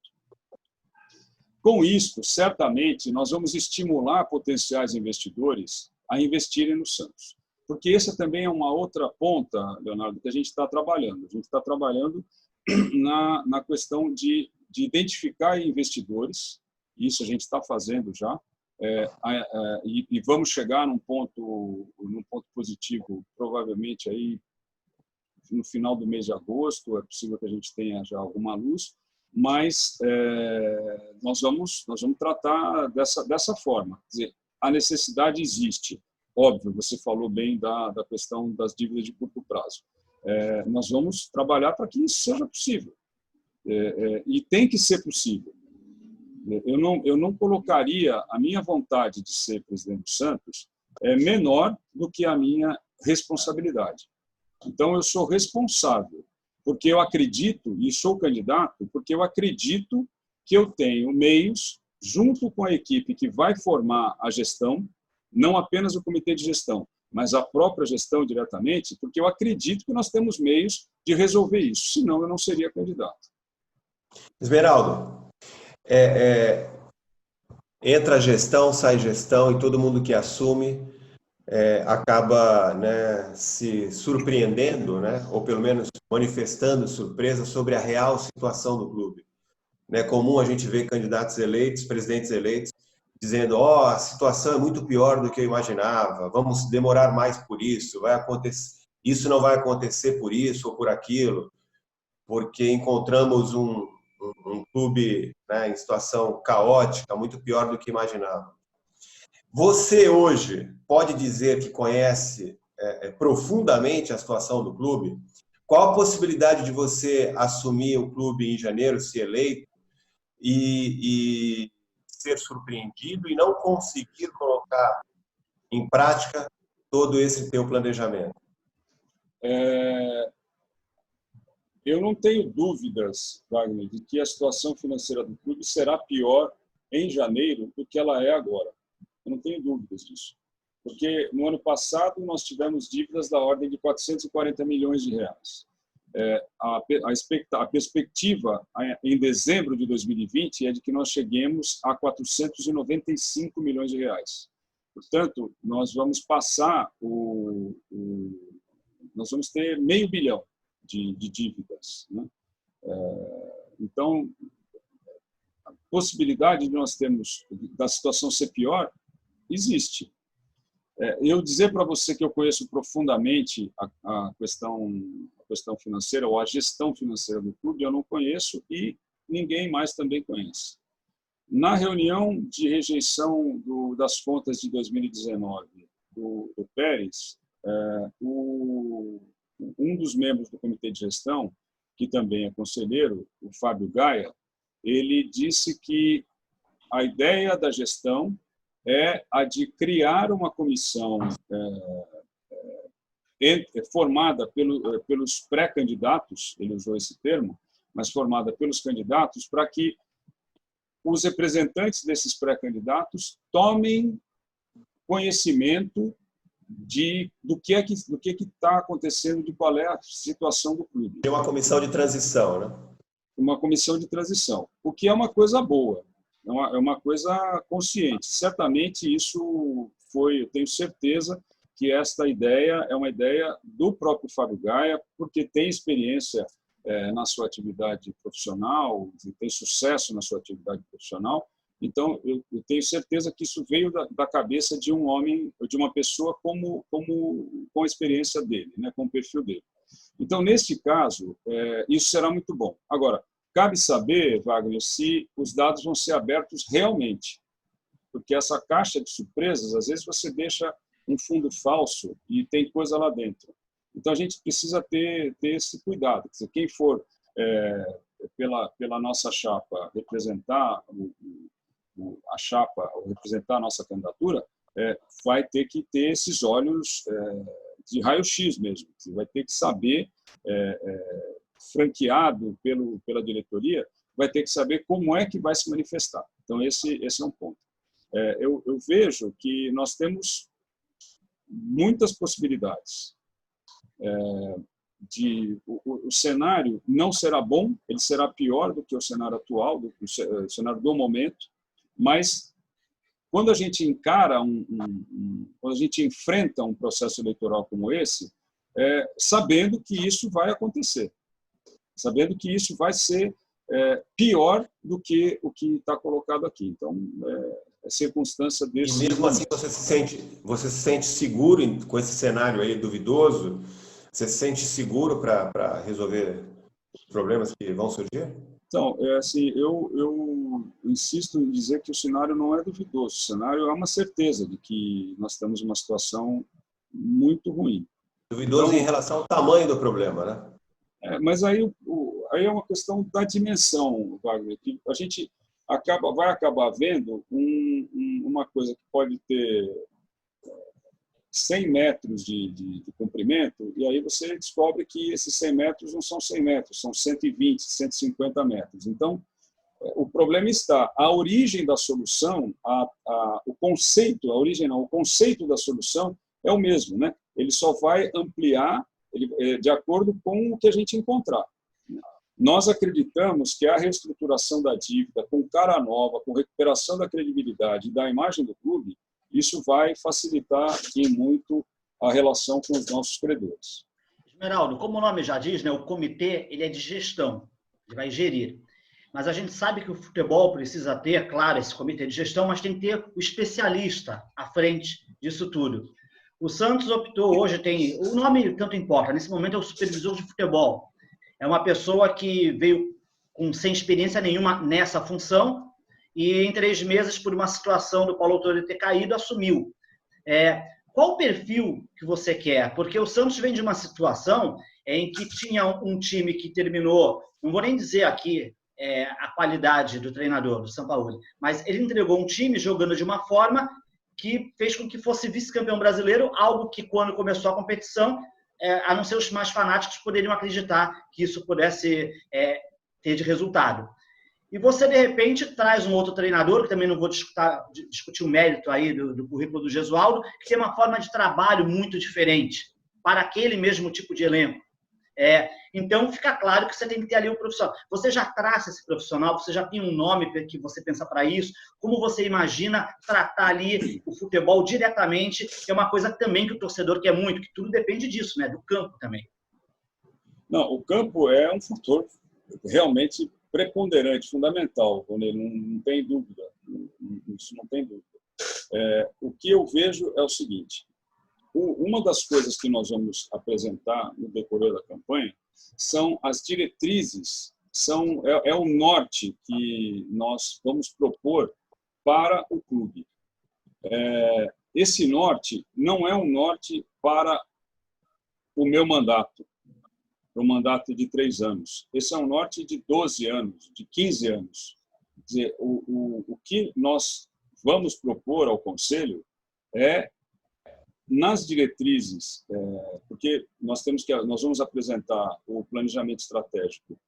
Com isso, certamente, nós vamos estimular potenciais investidores a investirem no Santos. Porque essa também é uma outra ponta, Leonardo, que a gente está trabalhando. A gente está trabalhando na questão de identificar investidores, isso a gente está fazendo já, e vamos chegar num ponto positivo, provavelmente aí no final do mês de agosto, é possível que a gente tenha já alguma luz, mas nós vamos tratar dessa forma. Quer dizer, a necessidade existe. Óbvio, você falou bem da questão das dívidas de curto prazo. Nós vamos trabalhar para que isso seja possível. E tem que ser possível. Eu não colocaria a minha vontade de ser presidente do Santos menor do que a minha responsabilidade. Então, eu sou responsável, porque eu acredito, e sou candidato, porque eu acredito que eu tenho meios, junto com a equipe que vai formar a gestão, não apenas o comitê de gestão, mas a própria gestão diretamente, porque eu acredito que nós temos meios de resolver isso, senão eu não seria candidato. Esmeraldo, entra a gestão, sai gestão, e todo mundo que assume acaba, né, se surpreendendo, né, ou pelo menos manifestando surpresa sobre a real situação do clube. É comum a gente ver candidatos eleitos, presidentes eleitos, dizendo: a situação é muito pior do que eu imaginava, vamos demorar mais por isso, isso não vai acontecer por isso ou por aquilo, porque encontramos um clube, né, em situação caótica, muito pior do que imaginava. Você hoje pode dizer que conhece profundamente a situação do clube? Qual a possibilidade de você assumir o clube em janeiro, se eleito, e ser surpreendido e não conseguir colocar em prática todo esse teu planejamento? Eu não tenho dúvidas, Wagner, de que a situação financeira do clube será pior em janeiro do que ela é agora. Eu não tenho dúvidas disso. Porque no ano passado nós tivemos dívidas da ordem de 440 milhões de reais. A perspectiva em dezembro de 2020 é de que nós cheguemos a 495 milhões de reais. Portanto, nós vamos passar nós vamos ter $500 milhão de dívidas, né? Então, a possibilidade de nós termos da situação ser pior existe. Eu dizer para você que eu conheço profundamente a questão financeira ou a gestão financeira do clube, eu não conheço, e ninguém mais também conhece. Na reunião de rejeição das contas de 2019 do Pérez, um dos membros do comitê de gestão, que também é conselheiro, o Fábio Gaia, ele disse que a ideia da gestão é a de criar uma comissão formada pelos pré-candidatos, ele usou esse termo, mas formada pelos candidatos, para que os representantes desses pré-candidatos tomem conhecimento do que está acontecendo, de qual é a situação do clube. É uma comissão de transição, né? Uma comissão de transição, o que é uma coisa boa, é uma coisa consciente. Certamente isso eu tenho certeza que esta ideia é uma ideia do próprio Fábio Gaia, porque tem experiência na sua atividade profissional, tem sucesso na sua atividade profissional. Então, eu tenho certeza que isso veio da cabeça de um homem, de uma pessoa com a experiência dele, né, com o perfil dele. Então, neste caso, isso será muito bom. Agora, cabe saber, Wagner, se os dados vão ser abertos realmente, porque essa caixa de surpresas, às vezes você deixa um fundo falso e tem coisa lá dentro. Então, a gente precisa ter esse cuidado. Quer dizer, quem for pela nossa chapa representar a chapa, ou representar a nossa candidatura, vai ter que ter esses olhos de raio-x mesmo. Você vai ter que saber, franqueado pela diretoria, vai ter que saber como é que vai se manifestar. Então, esse é um ponto. Eu vejo que nós temos muitas possibilidades. O cenário não será bom, ele será pior do que o cenário atual, o cenário do momento, mas quando a gente encara quando a gente enfrenta um processo eleitoral como esse, sabendo que isso vai acontecer, sabendo que isso vai ser pior do que o que está colocado aqui. Então, é circunstância desse. E mesmo assim você se sente seguro com esse cenário aí duvidoso? Você se sente seguro para resolver os problemas que vão surgir? Então, assim, eu insisto em dizer que o cenário não é duvidoso. O cenário é uma certeza de que nós temos uma situação muito ruim. Duvidoso então, em relação ao tamanho do problema, né? Mas aí é uma questão da dimensão, Wagner, que a gente vai acabar vendo uma coisa que pode ter 100 metros de comprimento, e aí você descobre que esses 100 metros não são 100 metros, são 120, 150 metros. Então, o problema está, a origem da solução, o conceito da solução é o mesmo, né? Ele só vai ampliar de acordo com o que a gente encontrar. Nós acreditamos que a reestruturação da dívida, com cara nova, com recuperação da credibilidade e da imagem do clube, isso vai facilitar e muito a relação com os nossos credores. Esmeraldo, como o nome já diz, né, o comitê ele é de gestão, ele vai gerir. Mas a gente sabe que o futebol precisa ter, claro, esse comitê de gestão, mas tem que ter o especialista à frente disso tudo. O Santos optou hoje, o nome tanto importa, nesse momento é o supervisor de futebol. É uma pessoa que veio sem experiência nenhuma nessa função e em 3 meses, por uma situação do Paulo Autori ter caído, assumiu. Qual o perfil que você quer? Porque o Santos vem de uma situação em que tinha um time que terminou, não vou nem dizer aqui a qualidade do treinador, do Sampaoli, mas ele entregou um time jogando de uma forma que fez com que fosse vice-campeão brasileiro, algo que quando começou a competição, a não ser os mais fanáticos poderiam acreditar que isso pudesse ter de resultado. E você, de repente, traz um outro treinador, que também não vou discutir o mérito aí do currículo do Gesualdo, que tem uma forma de trabalho muito diferente para aquele mesmo tipo de elenco. Então, fica claro que você tem que ter ali um profissional. Você já traça esse profissional, você já tem um nome que você pensa para isso, como você imagina tratar ali o futebol diretamente, que é uma coisa também que o torcedor quer muito, que tudo depende disso, né? Do campo também. Não, o campo é um fator realmente preponderante, fundamental, não tem dúvida. Isso não tem dúvida. O que eu vejo é o seguinte: uma das coisas que nós vamos apresentar no decorrer da campanha são as diretrizes, é o norte que nós vamos propor para o clube. Esse norte não é um norte para o meu mandato, o mandato de 3 anos. Esse é um norte de 12 anos, de 15 anos. Quer dizer, o que nós vamos propor ao Conselho nas diretrizes, porque nós vamos apresentar o planejamento estratégico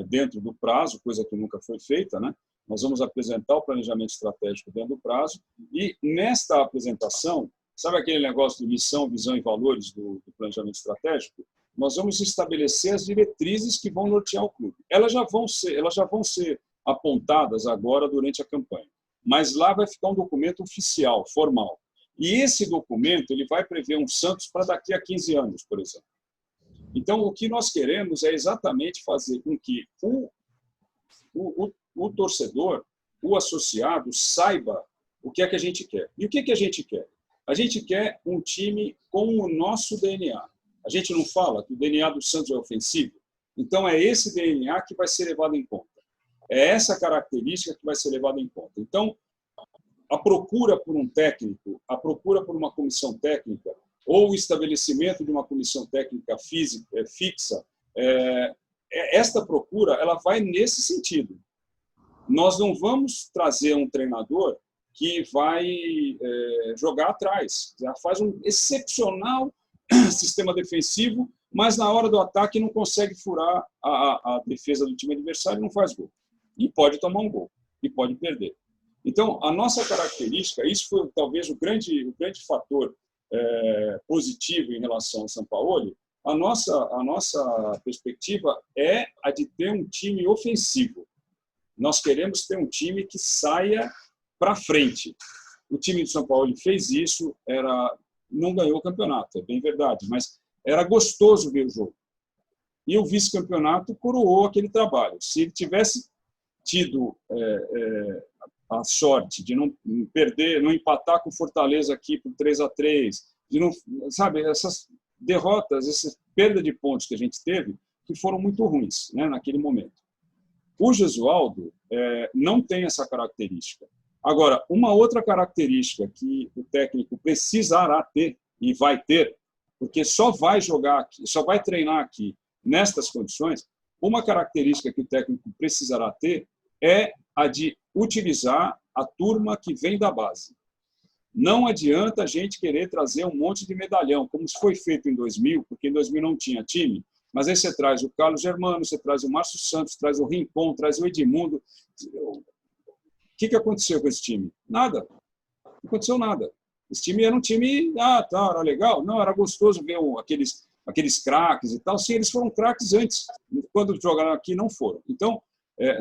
dentro do prazo, coisa que nunca foi feita, né? Nós vamos apresentar o planejamento estratégico dentro do prazo e nesta apresentação, sabe aquele negócio de missão, visão e valores do planejamento estratégico? Nós vamos estabelecer as diretrizes que vão nortear o clube. Elas já vão ser apontadas agora durante a campanha, mas lá vai ficar um documento oficial, formal. E esse documento ele vai prever um Santos para daqui a 15 anos, por exemplo. Então, o que nós queremos é exatamente fazer com que o torcedor, o associado, saiba o que é que a gente quer. E o que é que a gente quer? A gente quer um time com o nosso DNA. A gente não fala que o DNA do Santos é ofensivo? Então, é esse DNA que vai ser levado em conta. É essa característica que vai ser levada em conta. Então, a procura por um técnico, a procura por uma comissão técnica ou o estabelecimento de uma comissão técnica fixa, esta procura ela vai nesse sentido. Nós não vamos trazer um treinador que vai jogar atrás. Já faz um excepcional sistema defensivo, mas na hora do ataque não consegue furar a defesa do time adversário e não faz gol. E pode tomar um gol, e pode perder. Então, a nossa característica, isso foi talvez o grande fator positivo em relação ao Sampaoli, a nossa perspectiva é a de ter um time ofensivo. Nós queremos ter um time que saia para frente. O time do Sampaoli fez isso, não ganhou o campeonato, é bem verdade, mas era gostoso ver o jogo. E o vice-campeonato coroou aquele trabalho. Se ele tivesse tido a sorte de não perder, não empatar com o Fortaleza aqui por 3-3, de não, sabe, essas derrotas, essa perda de pontos que a gente teve, que foram muito ruins, né, naquele momento. O Gesualdo não tem essa característica. Agora, uma outra característica que o técnico precisará ter e vai ter, porque só vai jogar aqui, só vai treinar aqui nestas condições, uma característica que o técnico precisará ter é a de utilizar a turma que vem da base. Não adianta a gente querer trazer um monte de medalhão, como foi feito em 2000, porque em 2000 não tinha time, mas aí você traz o Carlos Germano, você traz o Márcio Santos, traz o Rincon, traz o Edmundo. O que aconteceu com esse time? Nada. Não aconteceu nada. Esse time era um time, era legal. Não, era gostoso ver aqueles craques e tal. Sim, eles foram craques antes. Quando jogaram aqui, não foram. Então,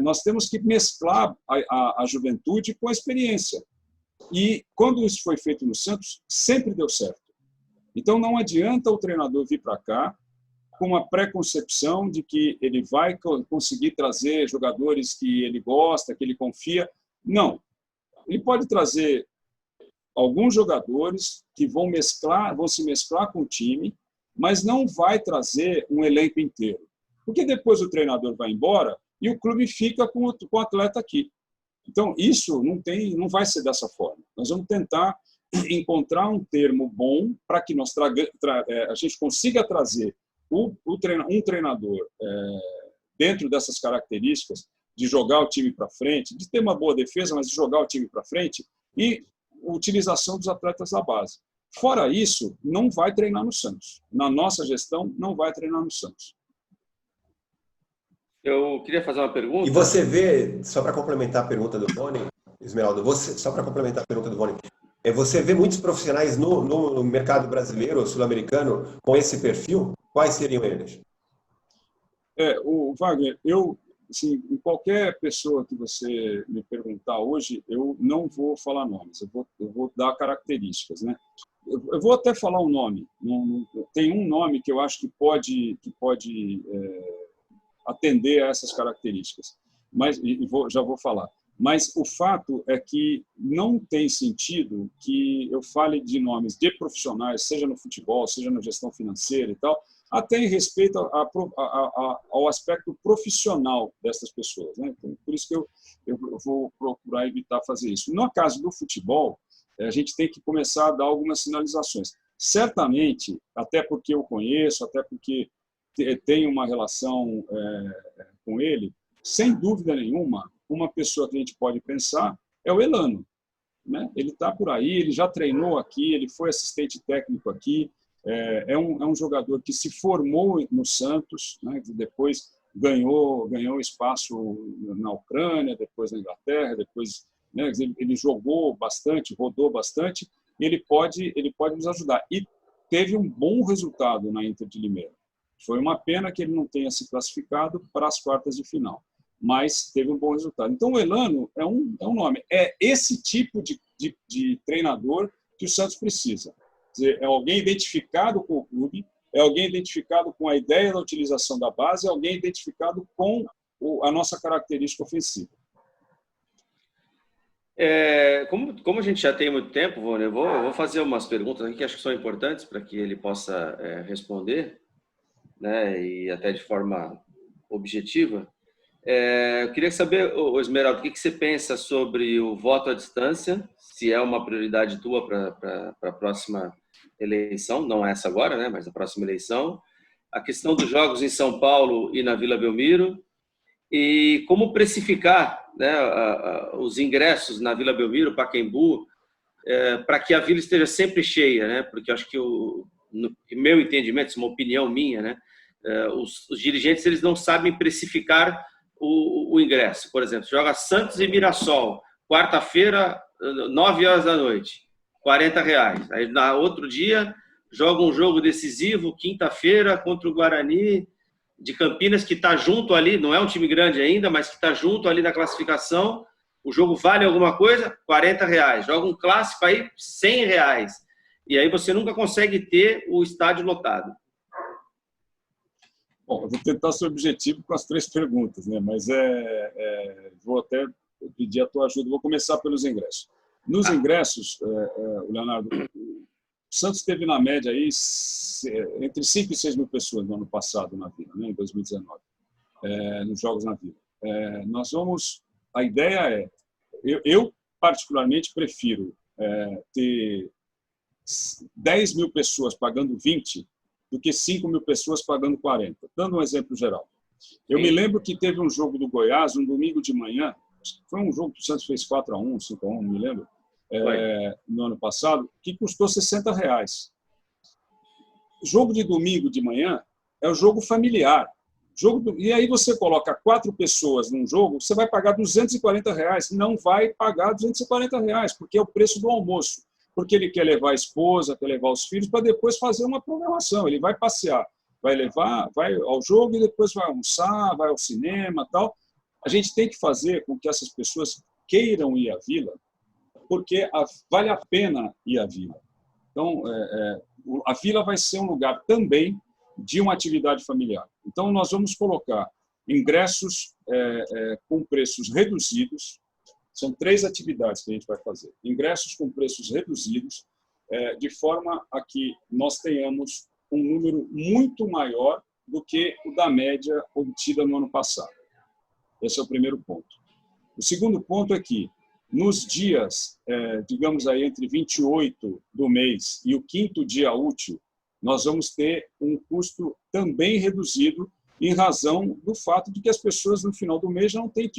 nós temos que mesclar a juventude com a experiência. E quando isso foi feito no Santos, sempre deu certo. Então, não adianta o treinador vir para cá com uma preconcepção de que ele vai conseguir trazer jogadores que ele gosta, que ele confia. Não. Ele pode trazer alguns jogadores que vão se mesclar com o time, mas não vai trazer um elenco inteiro. Porque depois o treinador vai embora e o clube fica com o atleta aqui. Então, isso não vai ser dessa forma. Nós vamos tentar encontrar um termo bom para que a gente consiga trazer um treinador dentro dessas características de jogar o time para frente, de ter uma boa defesa, mas de jogar o time para frente e utilização dos atletas da base. Fora isso, não vai treinar no Santos. Na nossa gestão, não vai treinar no Santos. Eu queria fazer uma pergunta. E você vê, só para complementar a pergunta do Boni, Esmeraldo, só para complementar a pergunta do Boni, você vê muitos profissionais no mercado brasileiro ou sul-americano com esse perfil? Quais seriam eles? O Wagner, assim, em qualquer pessoa que você me perguntar hoje, eu não vou falar nomes, eu vou dar características, né? Eu vou até falar um nome. Tem um nome que eu acho que pode atender a essas características, mas já vou falar. Mas o fato é que não tem sentido que eu fale de nomes de profissionais, seja no futebol, seja na gestão financeira e tal, até em respeito ao aspecto profissional dessas pessoas, né? Então, por isso que eu vou procurar evitar fazer isso. No caso do futebol, a gente tem que começar a dar algumas sinalizações. Certamente, até porque eu conheço, até porque tenho uma relação com ele, sem dúvida nenhuma, uma pessoa que a gente pode pensar é o Elano, né? Ele está por aí, ele já treinou aqui, ele foi assistente técnico aqui, é um jogador que se formou no Santos, né? Depois ganhou espaço na Ucrânia, depois na Inglaterra, depois, né? Ele jogou bastante, rodou bastante, e ele pode nos ajudar. E teve um bom resultado na Inter de Limeira. Foi uma pena que ele não tenha se classificado para as quartas de final, mas teve um bom resultado. Então, o Elano é um nome. É esse tipo de treinador que o Santos precisa. Quer dizer, é alguém identificado com o clube, é alguém identificado com a ideia da utilização da base, é alguém identificado com a nossa característica ofensiva. Como a gente já tem muito tempo, Vone, eu vou fazer umas perguntas aqui que acho que são importantes para que ele possa responder, né, e até de forma objetiva. Eu queria saber, Esmeraldo, o que você pensa sobre o voto à distância, se é uma prioridade tua para a próxima eleição, não essa agora, né, mas a próxima eleição, a questão dos jogos em São Paulo e na Vila Belmiro, e como precificar, né, os ingressos na Vila Belmiro, Pacaembu, para que a Vila esteja sempre cheia, né, porque acho que, no meu entendimento, isso é uma opinião minha, né, os dirigentes eles não sabem precificar o ingresso. Por exemplo, joga Santos e Mirassol, quarta-feira, 9 horas da noite, R$40. Aí, no outro dia, joga um jogo decisivo, quinta-feira, contra o Guarani de Campinas, que está junto ali, não é um time grande ainda, mas que está junto ali na classificação. O jogo vale alguma coisa? R$40. Joga um clássico aí, R$100. E aí você nunca consegue ter o estádio lotado. Bom, eu vou tentar ser objetivo com as 3 perguntas, né? Mas vou até pedir a tua ajuda. Vou começar pelos ingressos. Nos ingressos, Leonardo, o Santos teve na média aí entre 5 e 6 mil pessoas no ano passado na Vila, né? Em 2019, nos Jogos na Vila. A ideia eu particularmente prefiro ter 10 mil pessoas pagando 20 do que 5 mil pessoas pagando 40. Dando um exemplo geral. Eu me lembro que teve um jogo do Goiás, um domingo de manhã, foi um jogo que o Santos fez 4-1, 5-1, não me lembro, no ano passado, que custou R$60. Jogo de domingo de manhã é o jogo familiar. E aí você coloca 4 pessoas num jogo, você vai pagar R$240. Não vai pagar R$240, porque é o preço do almoço. porque ele quer levar a esposa, quer levar os filhos, para depois fazer uma programação. Ele vai passear, vai ao jogo e depois vai almoçar, vai ao cinema, tal. A gente tem que fazer com que essas pessoas queiram ir à vila, porque vale a pena ir à vila. Então, a vila vai ser um lugar também de uma atividade familiar. Então, nós vamos colocar ingressos com preços reduzidos. São 3 atividades que a gente vai fazer. Ingressos com preços reduzidos, de forma a que nós tenhamos um número muito maior do que o da média obtida no ano passado. Esse é o primeiro ponto. O segundo ponto é que, nos dias, digamos aí, entre 28 do mês e o 5º dia útil, nós vamos ter um custo também reduzido em razão do fato de que as pessoas, no final do mês, não têm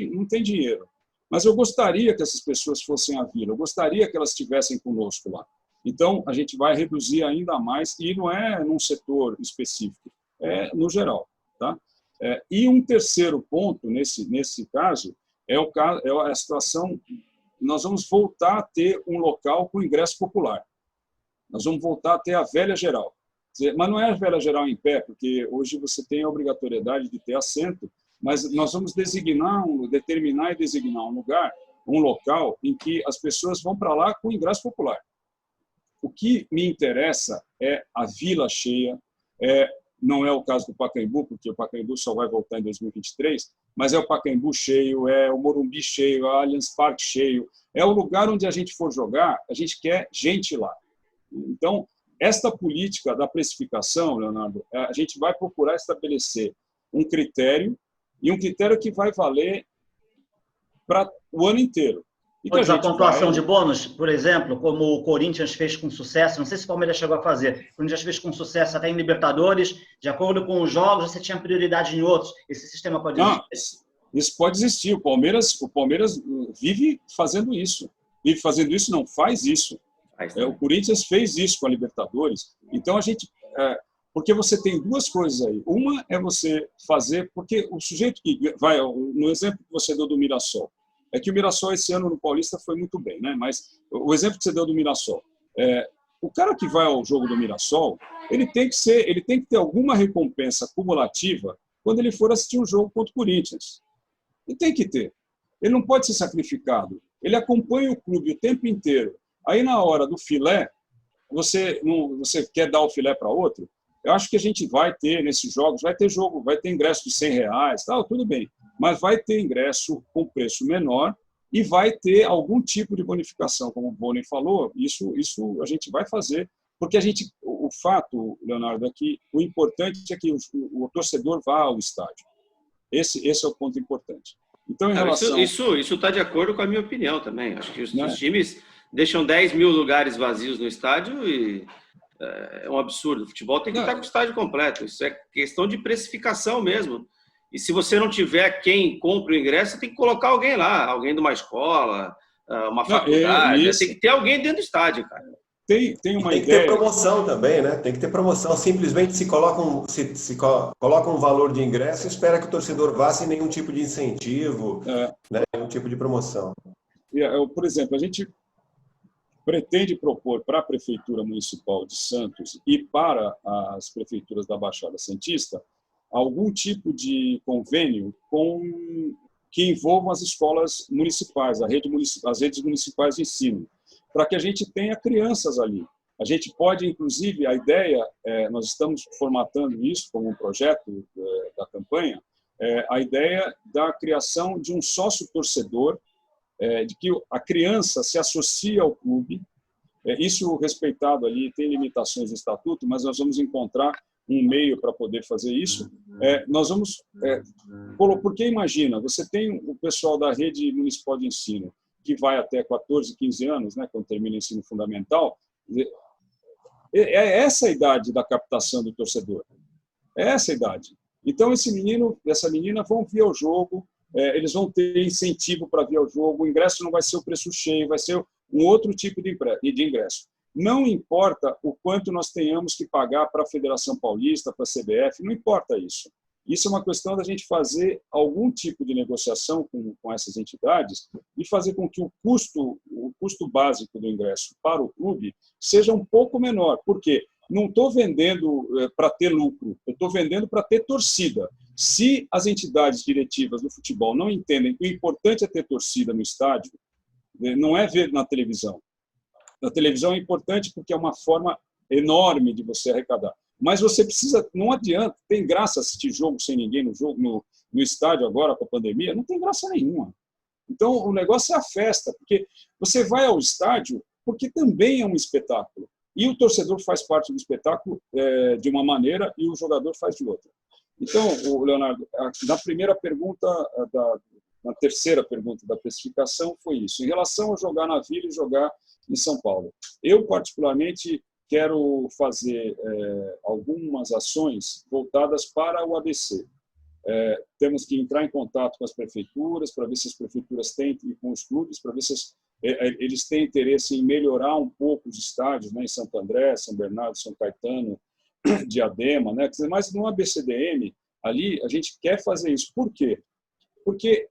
dinheiro. Mas eu gostaria que essas pessoas fossem à vila, eu gostaria que elas estivessem conosco lá. Então, a gente vai reduzir ainda mais, e não é num setor específico, é no geral. Tá? E um terceiro ponto, nesse caso, é a situação. Nós vamos voltar a ter um local com ingresso popular. Nós vamos voltar a ter a velha geral. Mas não é a velha geral em pé, porque hoje você tem a obrigatoriedade de ter assento, mas nós vamos determinar e designar um lugar, um local em que as pessoas vão para lá com ingresso popular. O que me interessa é a vila cheia, não é o caso do Pacaembu, porque o Pacaembu só vai voltar em 2023, mas é o Pacaembu cheio, é o Morumbi cheio, é o Allianz Parque cheio, é o lugar onde a gente for jogar, a gente quer gente lá. Então, esta política da precificação, Leonardo, a gente vai procurar estabelecer um critério, e um critério que vai valer para o ano inteiro. A pontuação de bônus, por exemplo, como o Corinthians fez com sucesso, não sei se o Palmeiras chegou a fazer, o Corinthians fez com sucesso até em Libertadores, de acordo com os jogos, você tinha prioridade em outros. Esse sistema pode existir? Isso pode existir. O Palmeiras vive fazendo isso. Vive fazendo isso, não, faz isso. O Corinthians fez isso com a Libertadores. Então, a gente... porque você tem duas coisas aí. Uma é você fazer... Porque o sujeito que vai... No exemplo que você deu do Mirassol, é que o Mirassol esse ano no Paulista foi muito bem, né? Mas o exemplo que você deu do Mirassol, o cara que vai ao jogo do Mirassol, ele tem que ter alguma recompensa cumulativa quando ele for assistir um jogo contra o Corinthians. E tem que ter. Ele não pode ser sacrificado. Ele acompanha o clube o tempo inteiro. Aí na hora do filé, você quer dar o filé para outro? Eu acho que a gente vai ter nesses jogos, vai ter ingresso de R$100, tal, tudo bem. Mas vai ter ingresso com preço menor e vai ter algum tipo de bonificação, como o Boni falou. Isso a gente vai fazer, porque o fato, Leonardo, é que o importante é que o torcedor vá ao estádio. Esse é o ponto importante. Então, em relação... Isso está de acordo com a minha opinião também. Acho que os times deixam 10 mil lugares vazios no estádio e é um absurdo. O futebol tem que estar com o estádio completo. Isso é questão de precificação mesmo. E se você não tiver quem compre o ingresso, você tem que colocar alguém lá, alguém de uma escola, uma faculdade. Tem que ter alguém dentro do estádio, cara. Tem uma ideia. Tem que ter promoção também, né? Tem que ter promoção. Simplesmente se coloca um valor de ingresso e espera que o torcedor vá sem nenhum tipo de incentivo, né? Nenhum tipo de promoção. Por exemplo, a gente pretende propor para a Prefeitura Municipal de Santos e para as prefeituras da Baixada Santista algum tipo de convênio que envolvam as escolas municipais, as redes municipais de ensino, para que a gente tenha crianças ali. A gente pode, inclusive, a ideia, nós estamos formatando isso como um projeto da campanha, a ideia da criação de um sócio-torcedor, de que a criança se associa ao clube, isso respeitado ali, tem limitações no estatuto, mas nós vamos encontrar um meio para poder fazer isso. Nós vamos... porque imagina, você tem o pessoal da rede municipal de ensino, que vai até 14, 15 anos, né, quando termina o ensino fundamental, é essa a idade da captação do torcedor. É essa a idade. Então, esse menino, essa menina vão vir ao jogo, eles vão ter incentivo para vir ao jogo, o ingresso não vai ser o preço cheio, vai ser um outro tipo de ingresso. Não importa o quanto nós tenhamos que pagar para a Federação Paulista, para a CBF, não importa isso. Isso é uma questão da gente fazer algum tipo de negociação com essas entidades e fazer com que o custo básico do ingresso para o clube seja um pouco menor. Por quê? Não estou vendendo para ter lucro, eu estou vendendo para ter torcida. Se as entidades diretivas do futebol não entendem que o importante é ter torcida no estádio, não é ver na televisão. Na televisão é importante porque é uma forma enorme de você arrecadar. Mas você precisa, não adianta, tem graça assistir jogo sem ninguém no estádio agora com a pandemia, não tem graça nenhuma. Então o negócio é a festa, porque você vai ao estádio porque também é um espetáculo. E o torcedor faz parte do espetáculo de uma maneira e o jogador faz de outra. Então, Leonardo, na primeira pergunta, na terceira pergunta da precificação foi isso. Em relação a jogar na Vila e jogar em São Paulo. Eu, particularmente, quero fazer algumas ações voltadas para o ABC. Temos que entrar em contato com as prefeituras para ver se as prefeituras têm, e com os clubes, para ver se eles têm interesse em melhorar um pouco os estádios, né, em Santo André, São Bernardo, São Caetano, Diadema, né? Mas no ABCDM, ali, a gente quer fazer isso. Por quê? Porque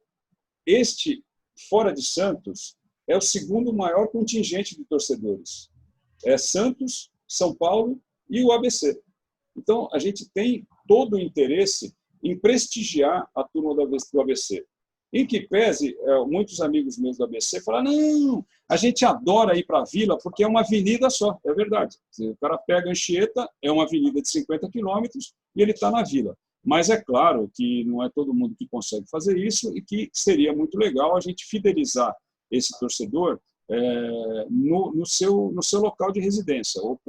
este, fora de Santos, é o segundo maior contingente de torcedores. É Santos, São Paulo e o ABC. Então, a gente tem todo o interesse em prestigiar a turma do ABC. Em que pese, muitos amigos meus do ABC falaram, não, a gente adora ir para a Vila porque é uma avenida só. É verdade. O cara pega a Anchieta, é uma avenida de 50 quilômetros e ele está na Vila. Mas é claro que não é todo mundo que consegue fazer isso e que seria muito legal a gente fidelizar esse torcedor no seu local de residência, ou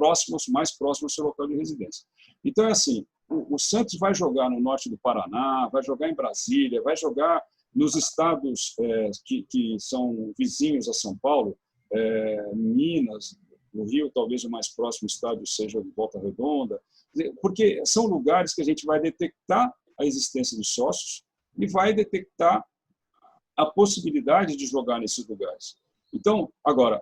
mais próximo ao seu local de residência. Então, é assim, o Santos vai jogar no norte do Paraná, vai jogar em Brasília, vai jogar nos estados que são vizinhos a São Paulo, Minas, no Rio, talvez o mais próximo estádio seja Volta Redonda, porque são lugares que a gente vai detectar a existência de sócios e vai detectar a possibilidade de jogar nesses lugares. Então, agora,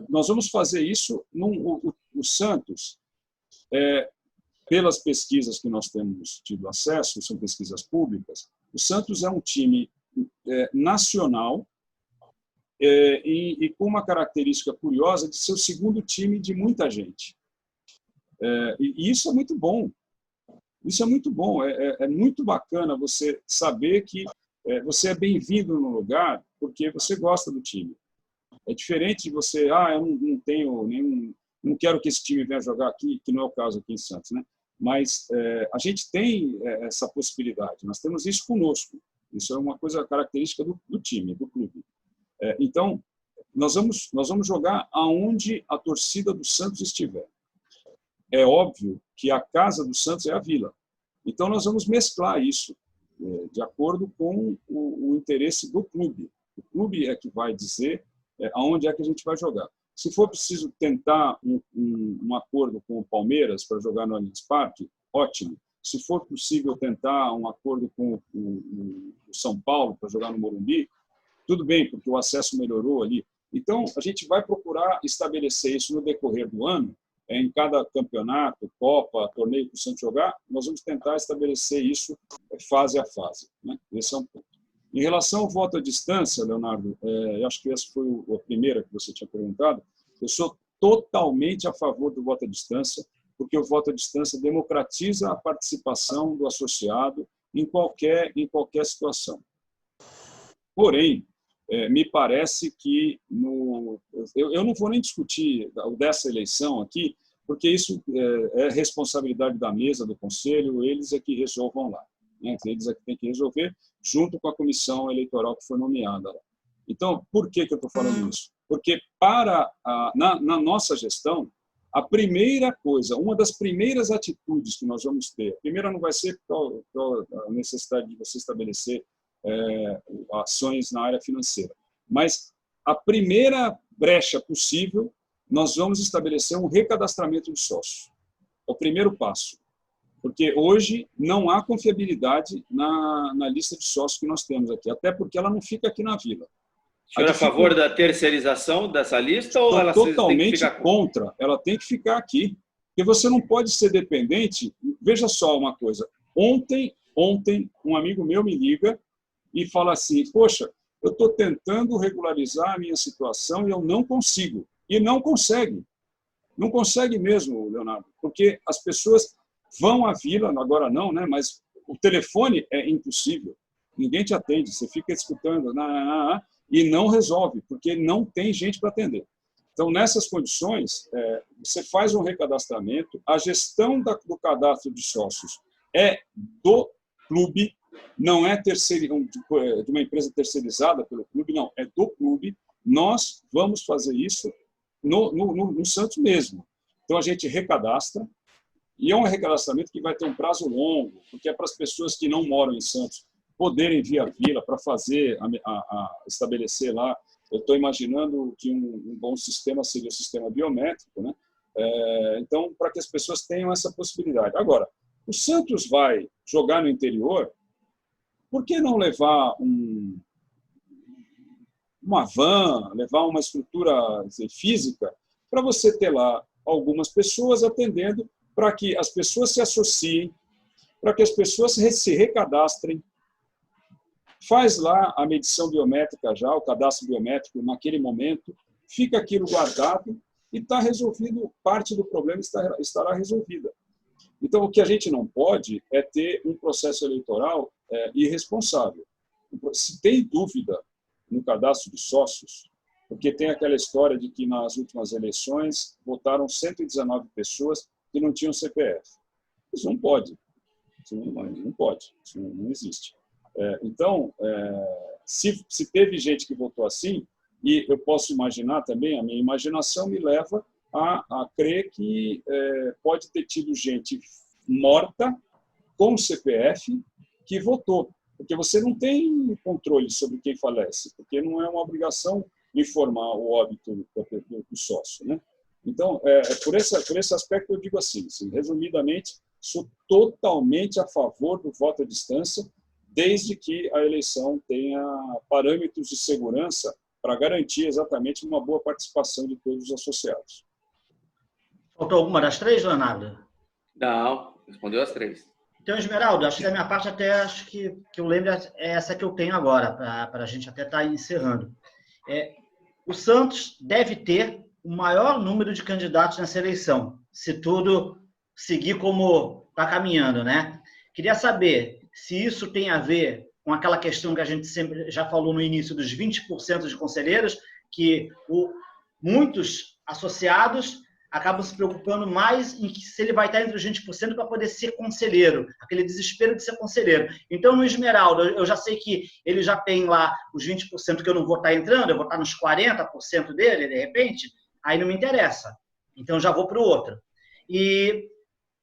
nós vamos fazer isso o Santos, pelas pesquisas que nós temos tido acesso, são pesquisas públicas, o Santos é um time nacional e com uma característica curiosa de ser o segundo time de muita gente. E isso é muito bom. Isso é muito bom. É muito bacana você saber que você é bem-vindo no lugar porque você gosta do time. É diferente de você, eu não tenho nenhum, não quero que esse time venha jogar aqui, que não é o caso aqui em Santos, né? Mas a gente tem essa possibilidade. Nós temos isso conosco. Isso é uma coisa característica do time, do clube. Então, nós vamos jogar aonde a torcida do Santos estiver. É óbvio que a casa do Santos é a Vila. Então, nós vamos mesclar isso de acordo com o interesse do clube. O clube é que vai dizer aonde é que a gente vai jogar. Se for preciso tentar um acordo com o Palmeiras para jogar no Allianz Parque, ótimo. Se for possível tentar um acordo com o São Paulo para jogar no Morumbi, tudo bem, porque o acesso melhorou ali. Então, a gente vai procurar estabelecer isso no decorrer do ano, em cada campeonato, Copa, torneio que o Santos jogar, nós vamos tentar estabelecer isso fase a fase, né? Esse é um ponto. Em relação ao voto à distância, Leonardo, eu acho que essa foi a primeira que você tinha perguntado, eu sou totalmente a favor do voto à distância, porque o voto à distância democratiza a participação do associado em qualquer situação. Porém, me parece que eu não vou nem discutir dessa eleição aqui, porque isso é responsabilidade da mesa, do conselho, eles é que resolvam lá. Né? Eles é que têm que resolver junto com a comissão eleitoral que foi nomeada lá. Então, por que eu estou falando isso? Porque na nossa gestão, a primeira coisa, uma das primeiras atitudes que nós vamos ter, a primeira não vai ser a necessidade de você estabelecer ações na área financeira, mas a primeira brecha possível, nós vamos estabelecer um recadastramento de sócios. É o primeiro passo. Porque hoje não há confiabilidade na lista de sócios que nós temos aqui, até porque ela não fica aqui na Vila. O senhor é a favor da terceirização dessa lista ou ela totalmente tem que ficar contra? Ela tem que ficar aqui. Porque você não pode ser dependente. Veja só uma coisa. Ontem Ontem, um amigo meu me liga e fala assim, poxa, eu estou tentando regularizar a minha situação e eu não consigo. E não consegue. Não consegue mesmo, Leonardo, porque as pessoas vão à vila, agora não, né? Mas o telefone é impossível. Ninguém te atende, você fica escutando e não resolve, porque não tem gente para atender. Então, nessas condições, você faz um recadastramento, a gestão do cadastro de sócios é do clube, não é de uma empresa terceirizada pelo clube, não, é do clube. Nós vamos fazer isso no Santos mesmo. Então, a gente recadastra, e é um recadastramento que vai ter um prazo longo, porque é para as pessoas que não moram em Santos poderem vir à vila para fazer, estabelecer lá. Eu estou imaginando que um bom sistema seria o sistema biométrico, né? Então, para que as pessoas tenham essa possibilidade. Agora, o Santos vai jogar no interior, por que não levar uma van, levar uma estrutura física, para você ter lá algumas pessoas atendendo, para que as pessoas se associem, para que as pessoas se recadastrem, faz lá a medição biométrica já, o cadastro biométrico naquele momento, fica aquilo guardado e está resolvido, parte do problema estará resolvida. Então, o que a gente não pode é ter um processo eleitoral irresponsável. Se tem dúvida no cadastro de sócios, porque tem aquela história de que nas últimas eleições votaram 119 pessoas que não tinham CPF. Isso não pode. Isso não pode. Isso não existe. Então, se teve gente que votou assim, e eu posso imaginar também, a minha imaginação me leva a crer que pode ter tido gente morta com CPF que votou, porque você não tem controle sobre quem falece, porque não é uma obrigação informar o óbito do sócio, né? Então, por esse aspecto, eu digo assim, resumidamente, sou totalmente a favor do voto à distância, desde que a eleição tenha parâmetros de segurança para garantir exatamente uma boa participação de todos os associados. Faltou alguma das três, Leonardo? Não, respondeu as três. Então, Esmeraldo, acho que da minha parte até acho que eu lembro é essa que eu tenho agora, para a gente até estar encerrando. O Santos deve ter o maior número de candidatos nessa eleição, se tudo seguir como está caminhando, né? Queria saber se isso tem a ver com aquela questão que a gente sempre já falou no início dos 20% de conselheiros, que muitos associados acabam se preocupando mais em que se ele vai estar entre os 20% para poder ser conselheiro, aquele desespero de ser conselheiro. Então, no Esmeralda, eu já sei que ele já tem lá os 20% que eu não vou estar entrando, eu vou estar nos 40% dele, de repente, aí não me interessa. Então, já vou para o outro. E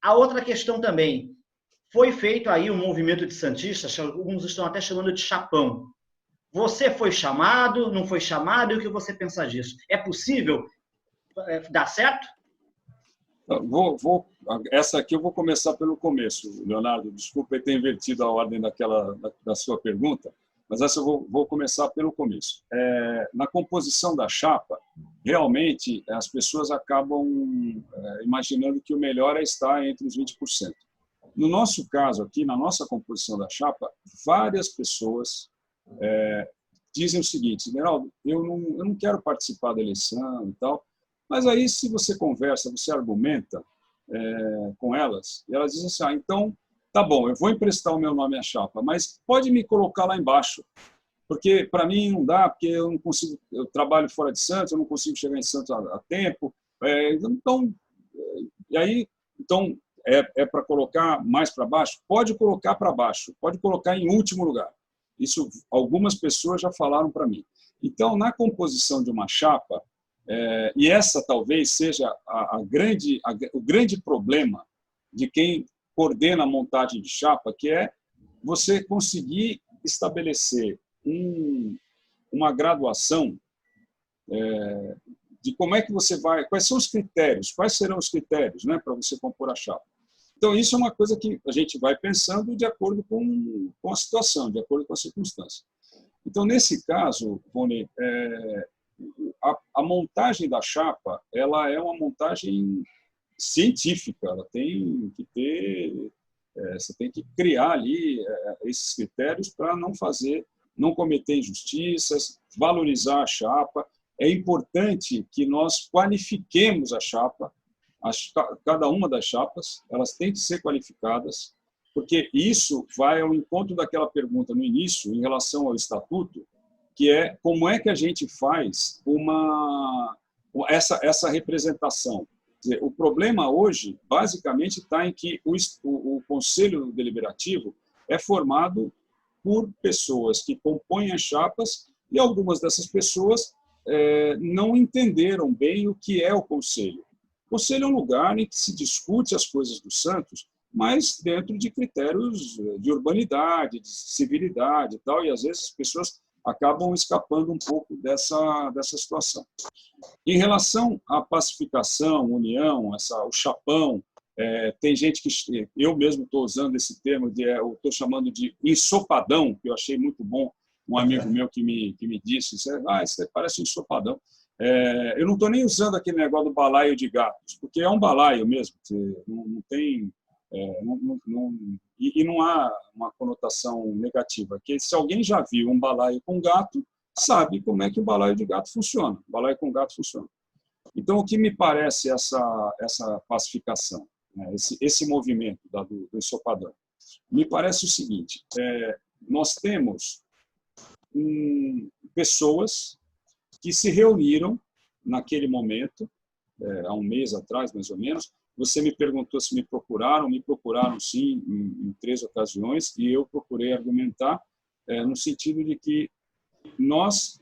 a outra questão também, foi feito aí um movimento de santistas, alguns estão até chamando de chapão. Você foi chamado, não foi chamado, e o que você pensa disso? É possível dar certo? Essa aqui eu vou começar pelo começo, Leonardo. Desculpa eu ter invertido a ordem da sua pergunta, mas essa eu vou começar pelo começo. Na composição da chapa, realmente as pessoas acabam imaginando que o melhor é estar entre os 20%. No nosso caso aqui, na nossa composição da chapa, várias pessoas dizem o seguinte: Esmeraldo, eu não quero participar da eleição e tal, mas aí se você conversa, você argumenta com elas, e elas dizem assim, então, tá bom, eu vou emprestar o meu nome à chapa, mas pode me colocar lá embaixo, porque para mim não dá, porque eu não consigo, eu trabalho fora de Santos, eu não consigo chegar em Santos a tempo, então, e aí, então, para colocar mais para baixo? Pode colocar para baixo, pode colocar em último lugar. Isso algumas pessoas já falaram para mim. Então, na composição de uma chapa, e essa talvez seja o grande problema de quem coordena a montagem de chapa, que é você conseguir estabelecer uma graduação de como é que você vai, quais são os critérios, quais serão os critérios, né, para você compor a chapa. Então, isso é uma coisa que a gente vai pensando de acordo com a situação, de acordo com a circunstância. Então, nesse caso, Rony, a montagem da chapa, ela é uma montagem científica, ela tem que ter Você tem que criar ali esses critérios para não cometer injustiças, valorizar a chapa. É importante que nós qualifiquemos a chapa, cada uma das chapas, elas têm que ser qualificadas, porque isso vai ao encontro daquela pergunta no início, em relação ao estatuto, que é como é que a gente faz essa representação. Quer dizer, o problema hoje, basicamente, está em que o Conselho Deliberativo é formado por pessoas que compõem as chapas e algumas dessas pessoas não entenderam bem o que é o Conselho. O Conselho é um lugar em que se discute as coisas do Santos, mas dentro de critérios de urbanidade, de civilidade e tal, e às vezes as pessoas acabam escapando um pouco dessa situação. Em relação à pacificação, união, o chapão, tem gente que... Eu mesmo estou usando esse termo, eu estou chamando de ensopadão, que eu achei muito bom, um amigo meu que me disse, isso parece um ensopadão. Eu não estou nem usando aquele negócio do balaio de gatos, porque é um balaio mesmo, não tem... E não há uma conotação negativa, que se alguém já viu um balaio com gato, sabe como é que o balaio de gato funciona. O balaio com gato funciona. Então, o que me parece essa pacificação, né, esse movimento do ensopadão, me parece o seguinte: nós temos pessoas que se reuniram naquele momento, há um mês atrás, mais ou menos. Você me perguntou se me procuraram sim, em 3 ocasiões, e eu procurei argumentar no sentido de que nós,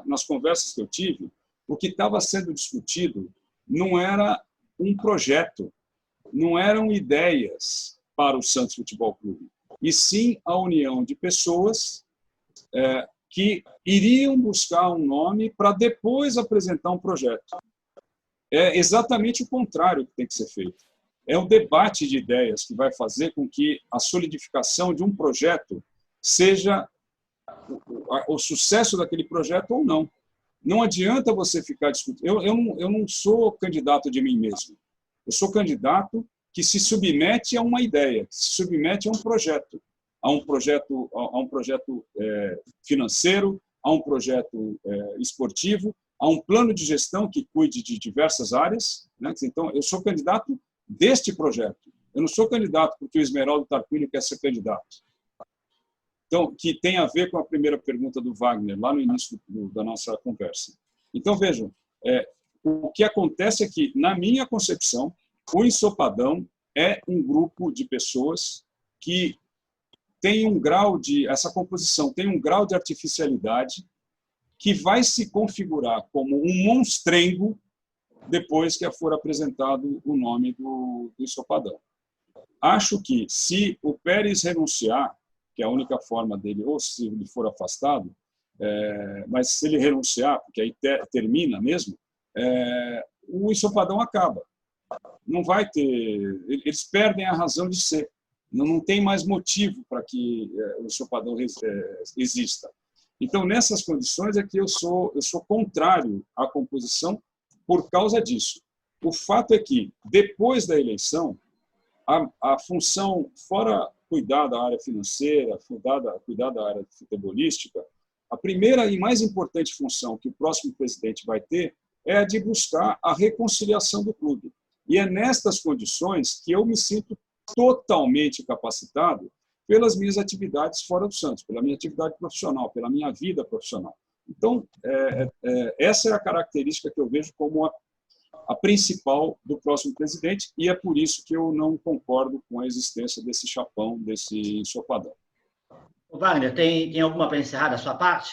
nas conversas que eu tive, o que estava sendo discutido não era um projeto, não eram ideias para o Santos Futebol Clube, e sim a união de pessoas que iriam buscar um nome para depois apresentar um projeto. É exatamente o contrário que tem que ser feito. É um debate de ideias que vai fazer com que a solidificação de um projeto seja o sucesso daquele projeto ou não. Não adianta você ficar discutindo. Eu não sou candidato de mim mesmo. Eu sou candidato que se submete a uma ideia, que se submete a um projeto financeiro, a um projeto esportivo, a um plano de gestão que cuide de diversas áreas, né? Então, eu sou candidato deste projeto. Eu não sou candidato porque o Esmeraldo Tarquínio quer ser candidato. Então, que tem a ver com a primeira pergunta do Wagner, lá no início da nossa conversa. Então, vejam, o que acontece é que, na minha concepção, o ensopadão é um grupo de pessoas que tem essa composição tem um grau de artificialidade que vai se configurar como um monstrengo depois que for apresentado o nome do ensopadão. Acho que, se o Pérez renunciar, que é a única forma dele, ou se ele for afastado, mas se ele renunciar, porque aí termina mesmo, o ensopadão acaba. Não vai ter... Eles perdem a razão de ser. Não tem mais motivo para que o ensopadão exista. Então, nessas condições é que eu sou contrário à composição por causa disso. O fato é que, depois da eleição, a função, fora cuidar da área financeira, cuidar da área futebolística, a primeira e mais importante função que o próximo presidente vai ter é a de buscar a reconciliação do clube. E é nestas condições que eu me sinto totalmente capacitado pelas minhas atividades fora do Santos, pela minha atividade profissional, pela minha vida profissional. Então, essa é a característica que eu vejo como a principal do próximo presidente, e é por isso que eu não concordo com a existência desse chapão, desse ensopadão. Wagner, tem alguma para encerrar da sua parte?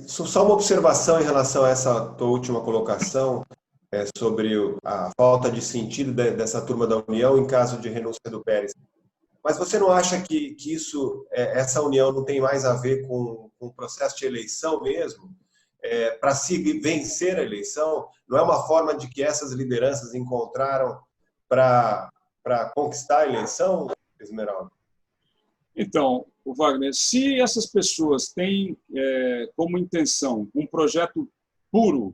Só uma observação em relação a essa tua última colocação, sobre a falta de sentido dessa turma da União em caso de renúncia do Pérez. Mas você não acha que essa união não tem mais a ver com o processo de eleição mesmo? Para se vencer a eleição, não é uma forma de que essas lideranças encontraram para conquistar a eleição, Esmeralda? Então, Wagner, se essas pessoas têm como intenção um projeto puro,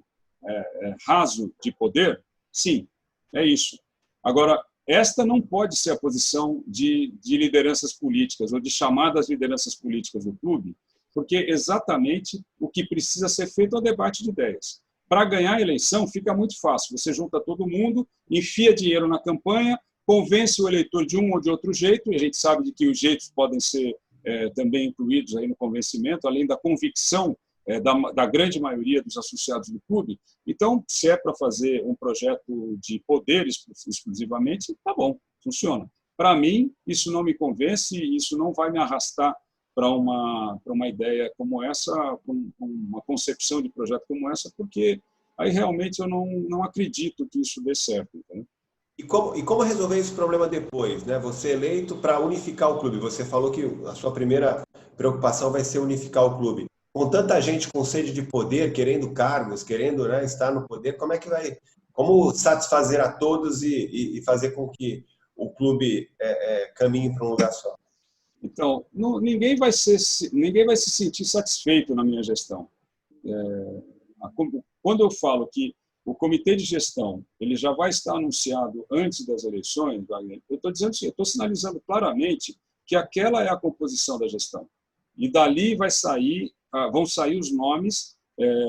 raso de poder, sim, é isso. Agora, esta não pode ser a posição de lideranças políticas ou de chamadas lideranças políticas do clube, porque exatamente o que precisa ser feito é o debate de ideias. Para ganhar a eleição fica muito fácil, você junta todo mundo, enfia dinheiro na campanha, convence o eleitor de um ou de outro jeito, e a gente sabe de que os jeitos podem ser também incluídos aí no convencimento, além da convicção da grande maioria dos associados do clube. Então, se é para fazer um projeto de poder exclusivamente, tá bom, funciona. Para mim, isso não me convence, isso não vai me arrastar para uma ideia como essa, uma concepção de projeto como essa, porque aí realmente eu não acredito que isso dê certo. Entendeu? E como resolver esse problema depois, né? Você eleito para unificar o clube. Você falou que a sua primeira preocupação vai ser unificar o clube. Com tanta gente com sede de poder, querendo cargos, querendo, né, estar no poder, como satisfazer a todos e fazer com que o clube caminhe para um lugar só? Então, ninguém vai se sentir satisfeito na minha gestão. Quando eu falo que o comitê de gestão ele já vai estar anunciado antes das eleições, eu estou dizendo assim, eu estou sinalizando claramente que aquela é a composição da gestão. E dali vão sair os nomes,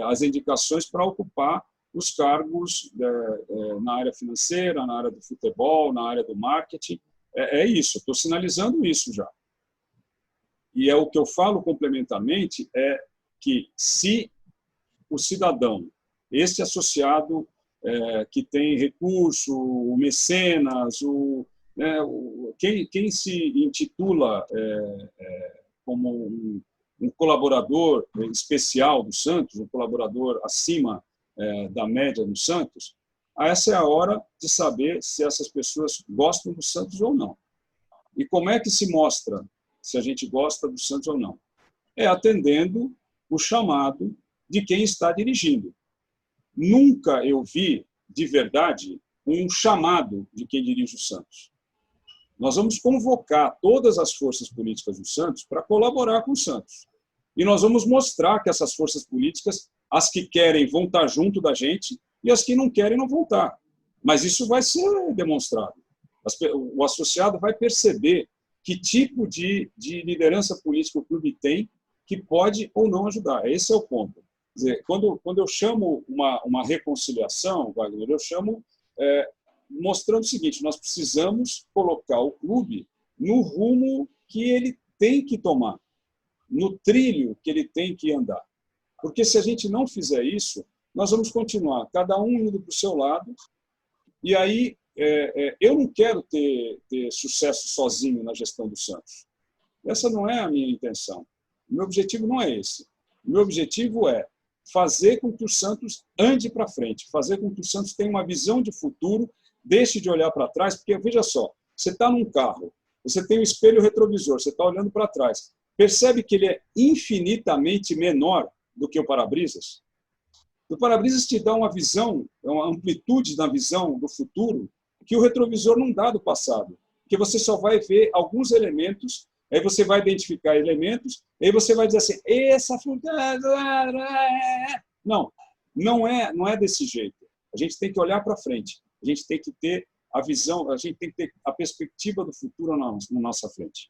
as indicações para ocupar os cargos na área financeira, na área do futebol, na área do marketing. É isso, estou sinalizando isso já. E o que eu falo complementarmente é que se o cidadão, esse associado que tem recurso, o mecenas, quem se intitula como um colaborador especial do Santos, um colaborador acima da média do Santos, essa é a hora de saber se essas pessoas gostam do Santos ou não. E como é que se mostra se a gente gosta do Santos ou não? É atendendo o chamado de quem está dirigindo. Nunca eu vi, de verdade, um chamado de quem dirige o Santos. Nós vamos convocar todas as forças políticas do Santos para colaborar com o Santos. E nós vamos mostrar que essas forças políticas, as que querem vão estar junto da gente e as que não querem não vão estar. Mas isso vai ser demonstrado. O associado vai perceber que tipo de liderança política o clube tem que pode ou não ajudar. Esse é o ponto. Quer dizer, quando eu chamo uma reconciliação, Wagner, eu chamo mostrando o seguinte, nós precisamos colocar o clube no rumo que ele tem que tomar, no trilho que ele tem que andar. Porque se a gente não fizer isso, nós vamos continuar, cada um indo para o seu lado, e aí eu não quero ter sucesso sozinho na gestão do Santos. Essa não é a minha intenção. O meu objetivo não é esse. O meu objetivo é fazer com que o Santos ande para frente, fazer com que o Santos tenha uma visão de futuro, deixe de olhar para trás, porque, veja só, você está num carro, você tem um espelho retrovisor, você está olhando para trás, percebe que ele é infinitamente menor do que o para-brisas? O para-brisas te dá uma visão, uma amplitude na visão do futuro que o retrovisor não dá do passado, porque você só vai ver alguns elementos, aí você vai identificar elementos, aí você vai dizer assim, essa... Não é desse jeito. A gente tem que olhar para frente, a gente tem que ter a visão, a gente tem que ter a perspectiva do futuro na nossa frente.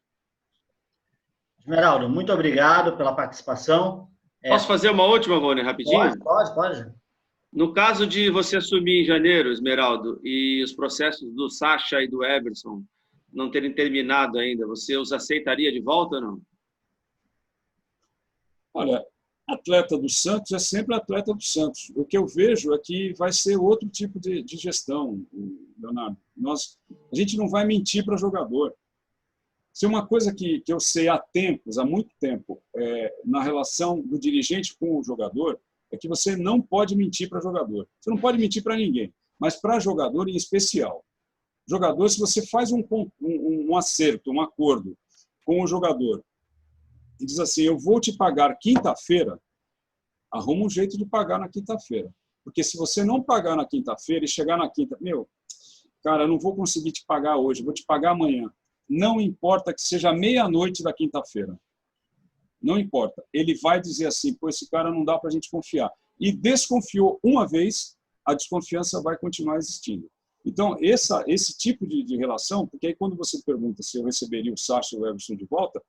Esmeraldo, muito obrigado pela participação. Posso fazer uma última, Rony, rapidinho? Pode. No caso de você assumir em janeiro, Esmeraldo, e os processos do Sacha e do Everson não terem terminado ainda, você os aceitaria de volta ou não? Olha, atleta do Santos é sempre atleta do Santos. O que eu vejo é que vai ser outro tipo de gestão, Leonardo. A gente não vai mentir para jogador. Se uma coisa que eu sei há muito tempo, na relação do dirigente com o jogador, é que você não pode mentir para jogador. Você não pode mentir para ninguém, mas para jogador em especial. Jogador, se você faz um acerto, um acordo com o jogador e diz assim, eu vou te pagar quinta-feira, arruma um jeito de pagar na quinta-feira. Porque se você não pagar na quinta-feira e chegar na quinta, cara, eu não vou conseguir te pagar hoje, vou te pagar amanhã. Não importa que seja meia-noite da quinta-feira. Não importa. Ele vai dizer assim, pô, esse cara não dá para a gente confiar. e desconfiou uma vez, a desconfiança vai continuar existindo. Então, esse tipo de relação, porque aí quando você pergunta se eu receberia o Sacha ou o Everson de volta,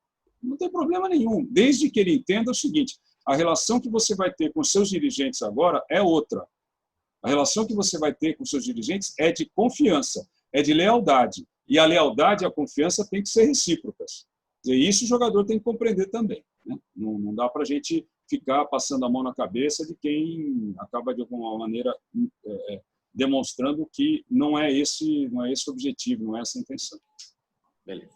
não tem problema nenhum, desde que ele entenda o seguinte: a relação que você vai ter com seus dirigentes agora é outra. A relação que você vai ter com seus dirigentes é de confiança, é de lealdade. E a lealdade e a confiança têm que ser recíprocas. E isso o jogador tem que compreender também, né? Não dá para a gente ficar passando a mão na cabeça de quem acaba, de alguma maneira, demonstrando que não é esse o objetivo, não é essa a intenção. Beleza.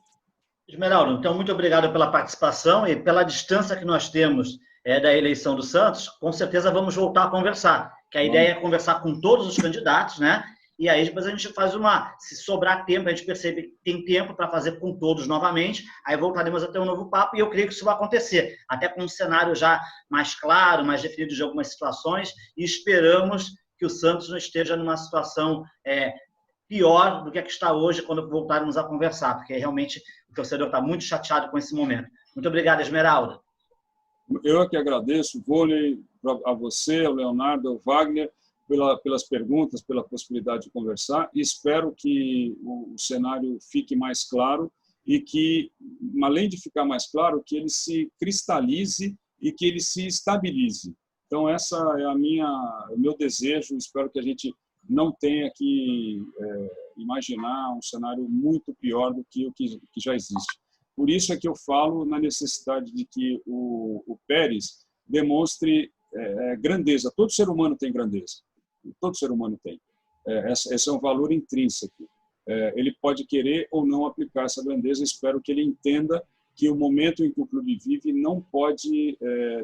Esmeraldo, então, muito obrigado pela participação e pela distância que nós temos da eleição do Santos. Com certeza vamos voltar a conversar, que a ideia é conversar com todos os candidatos, né? E aí depois a gente faz se sobrar tempo, a gente percebe que tem tempo para fazer com todos novamente, aí voltaremos a ter um novo papo e eu creio que isso vai acontecer, até com um cenário já mais claro, mais definido de algumas situações, e esperamos que o Santos não esteja numa situação pior do que a que está hoje quando voltarmos a conversar, porque realmente o torcedor está muito chateado com esse momento. Muito obrigado, Esmeralda. Eu que agradeço, Vôlei, a você, ao Leonardo, ao Wagner, pelas perguntas, pela possibilidade de conversar, e espero que o cenário fique mais claro e que, além de ficar mais claro, que ele se cristalize e que ele se estabilize. Então, essa é o meu desejo. Espero que a gente não tenha que imaginar um cenário muito pior do que o que já existe. Por isso é que eu falo na necessidade de que o Pérez demonstre grandeza. Todo ser humano tem grandeza. Todo ser humano tem. Esse é um valor intrínseco. Ele pode querer ou não aplicar essa grandeza. Espero que ele entenda que o momento em que o clube vive não pode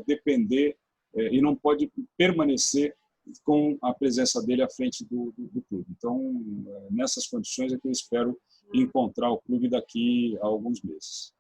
depender e não pode permanecer com a presença dele à frente do clube. Então, nessas condições é que eu espero encontrar o clube daqui a alguns meses.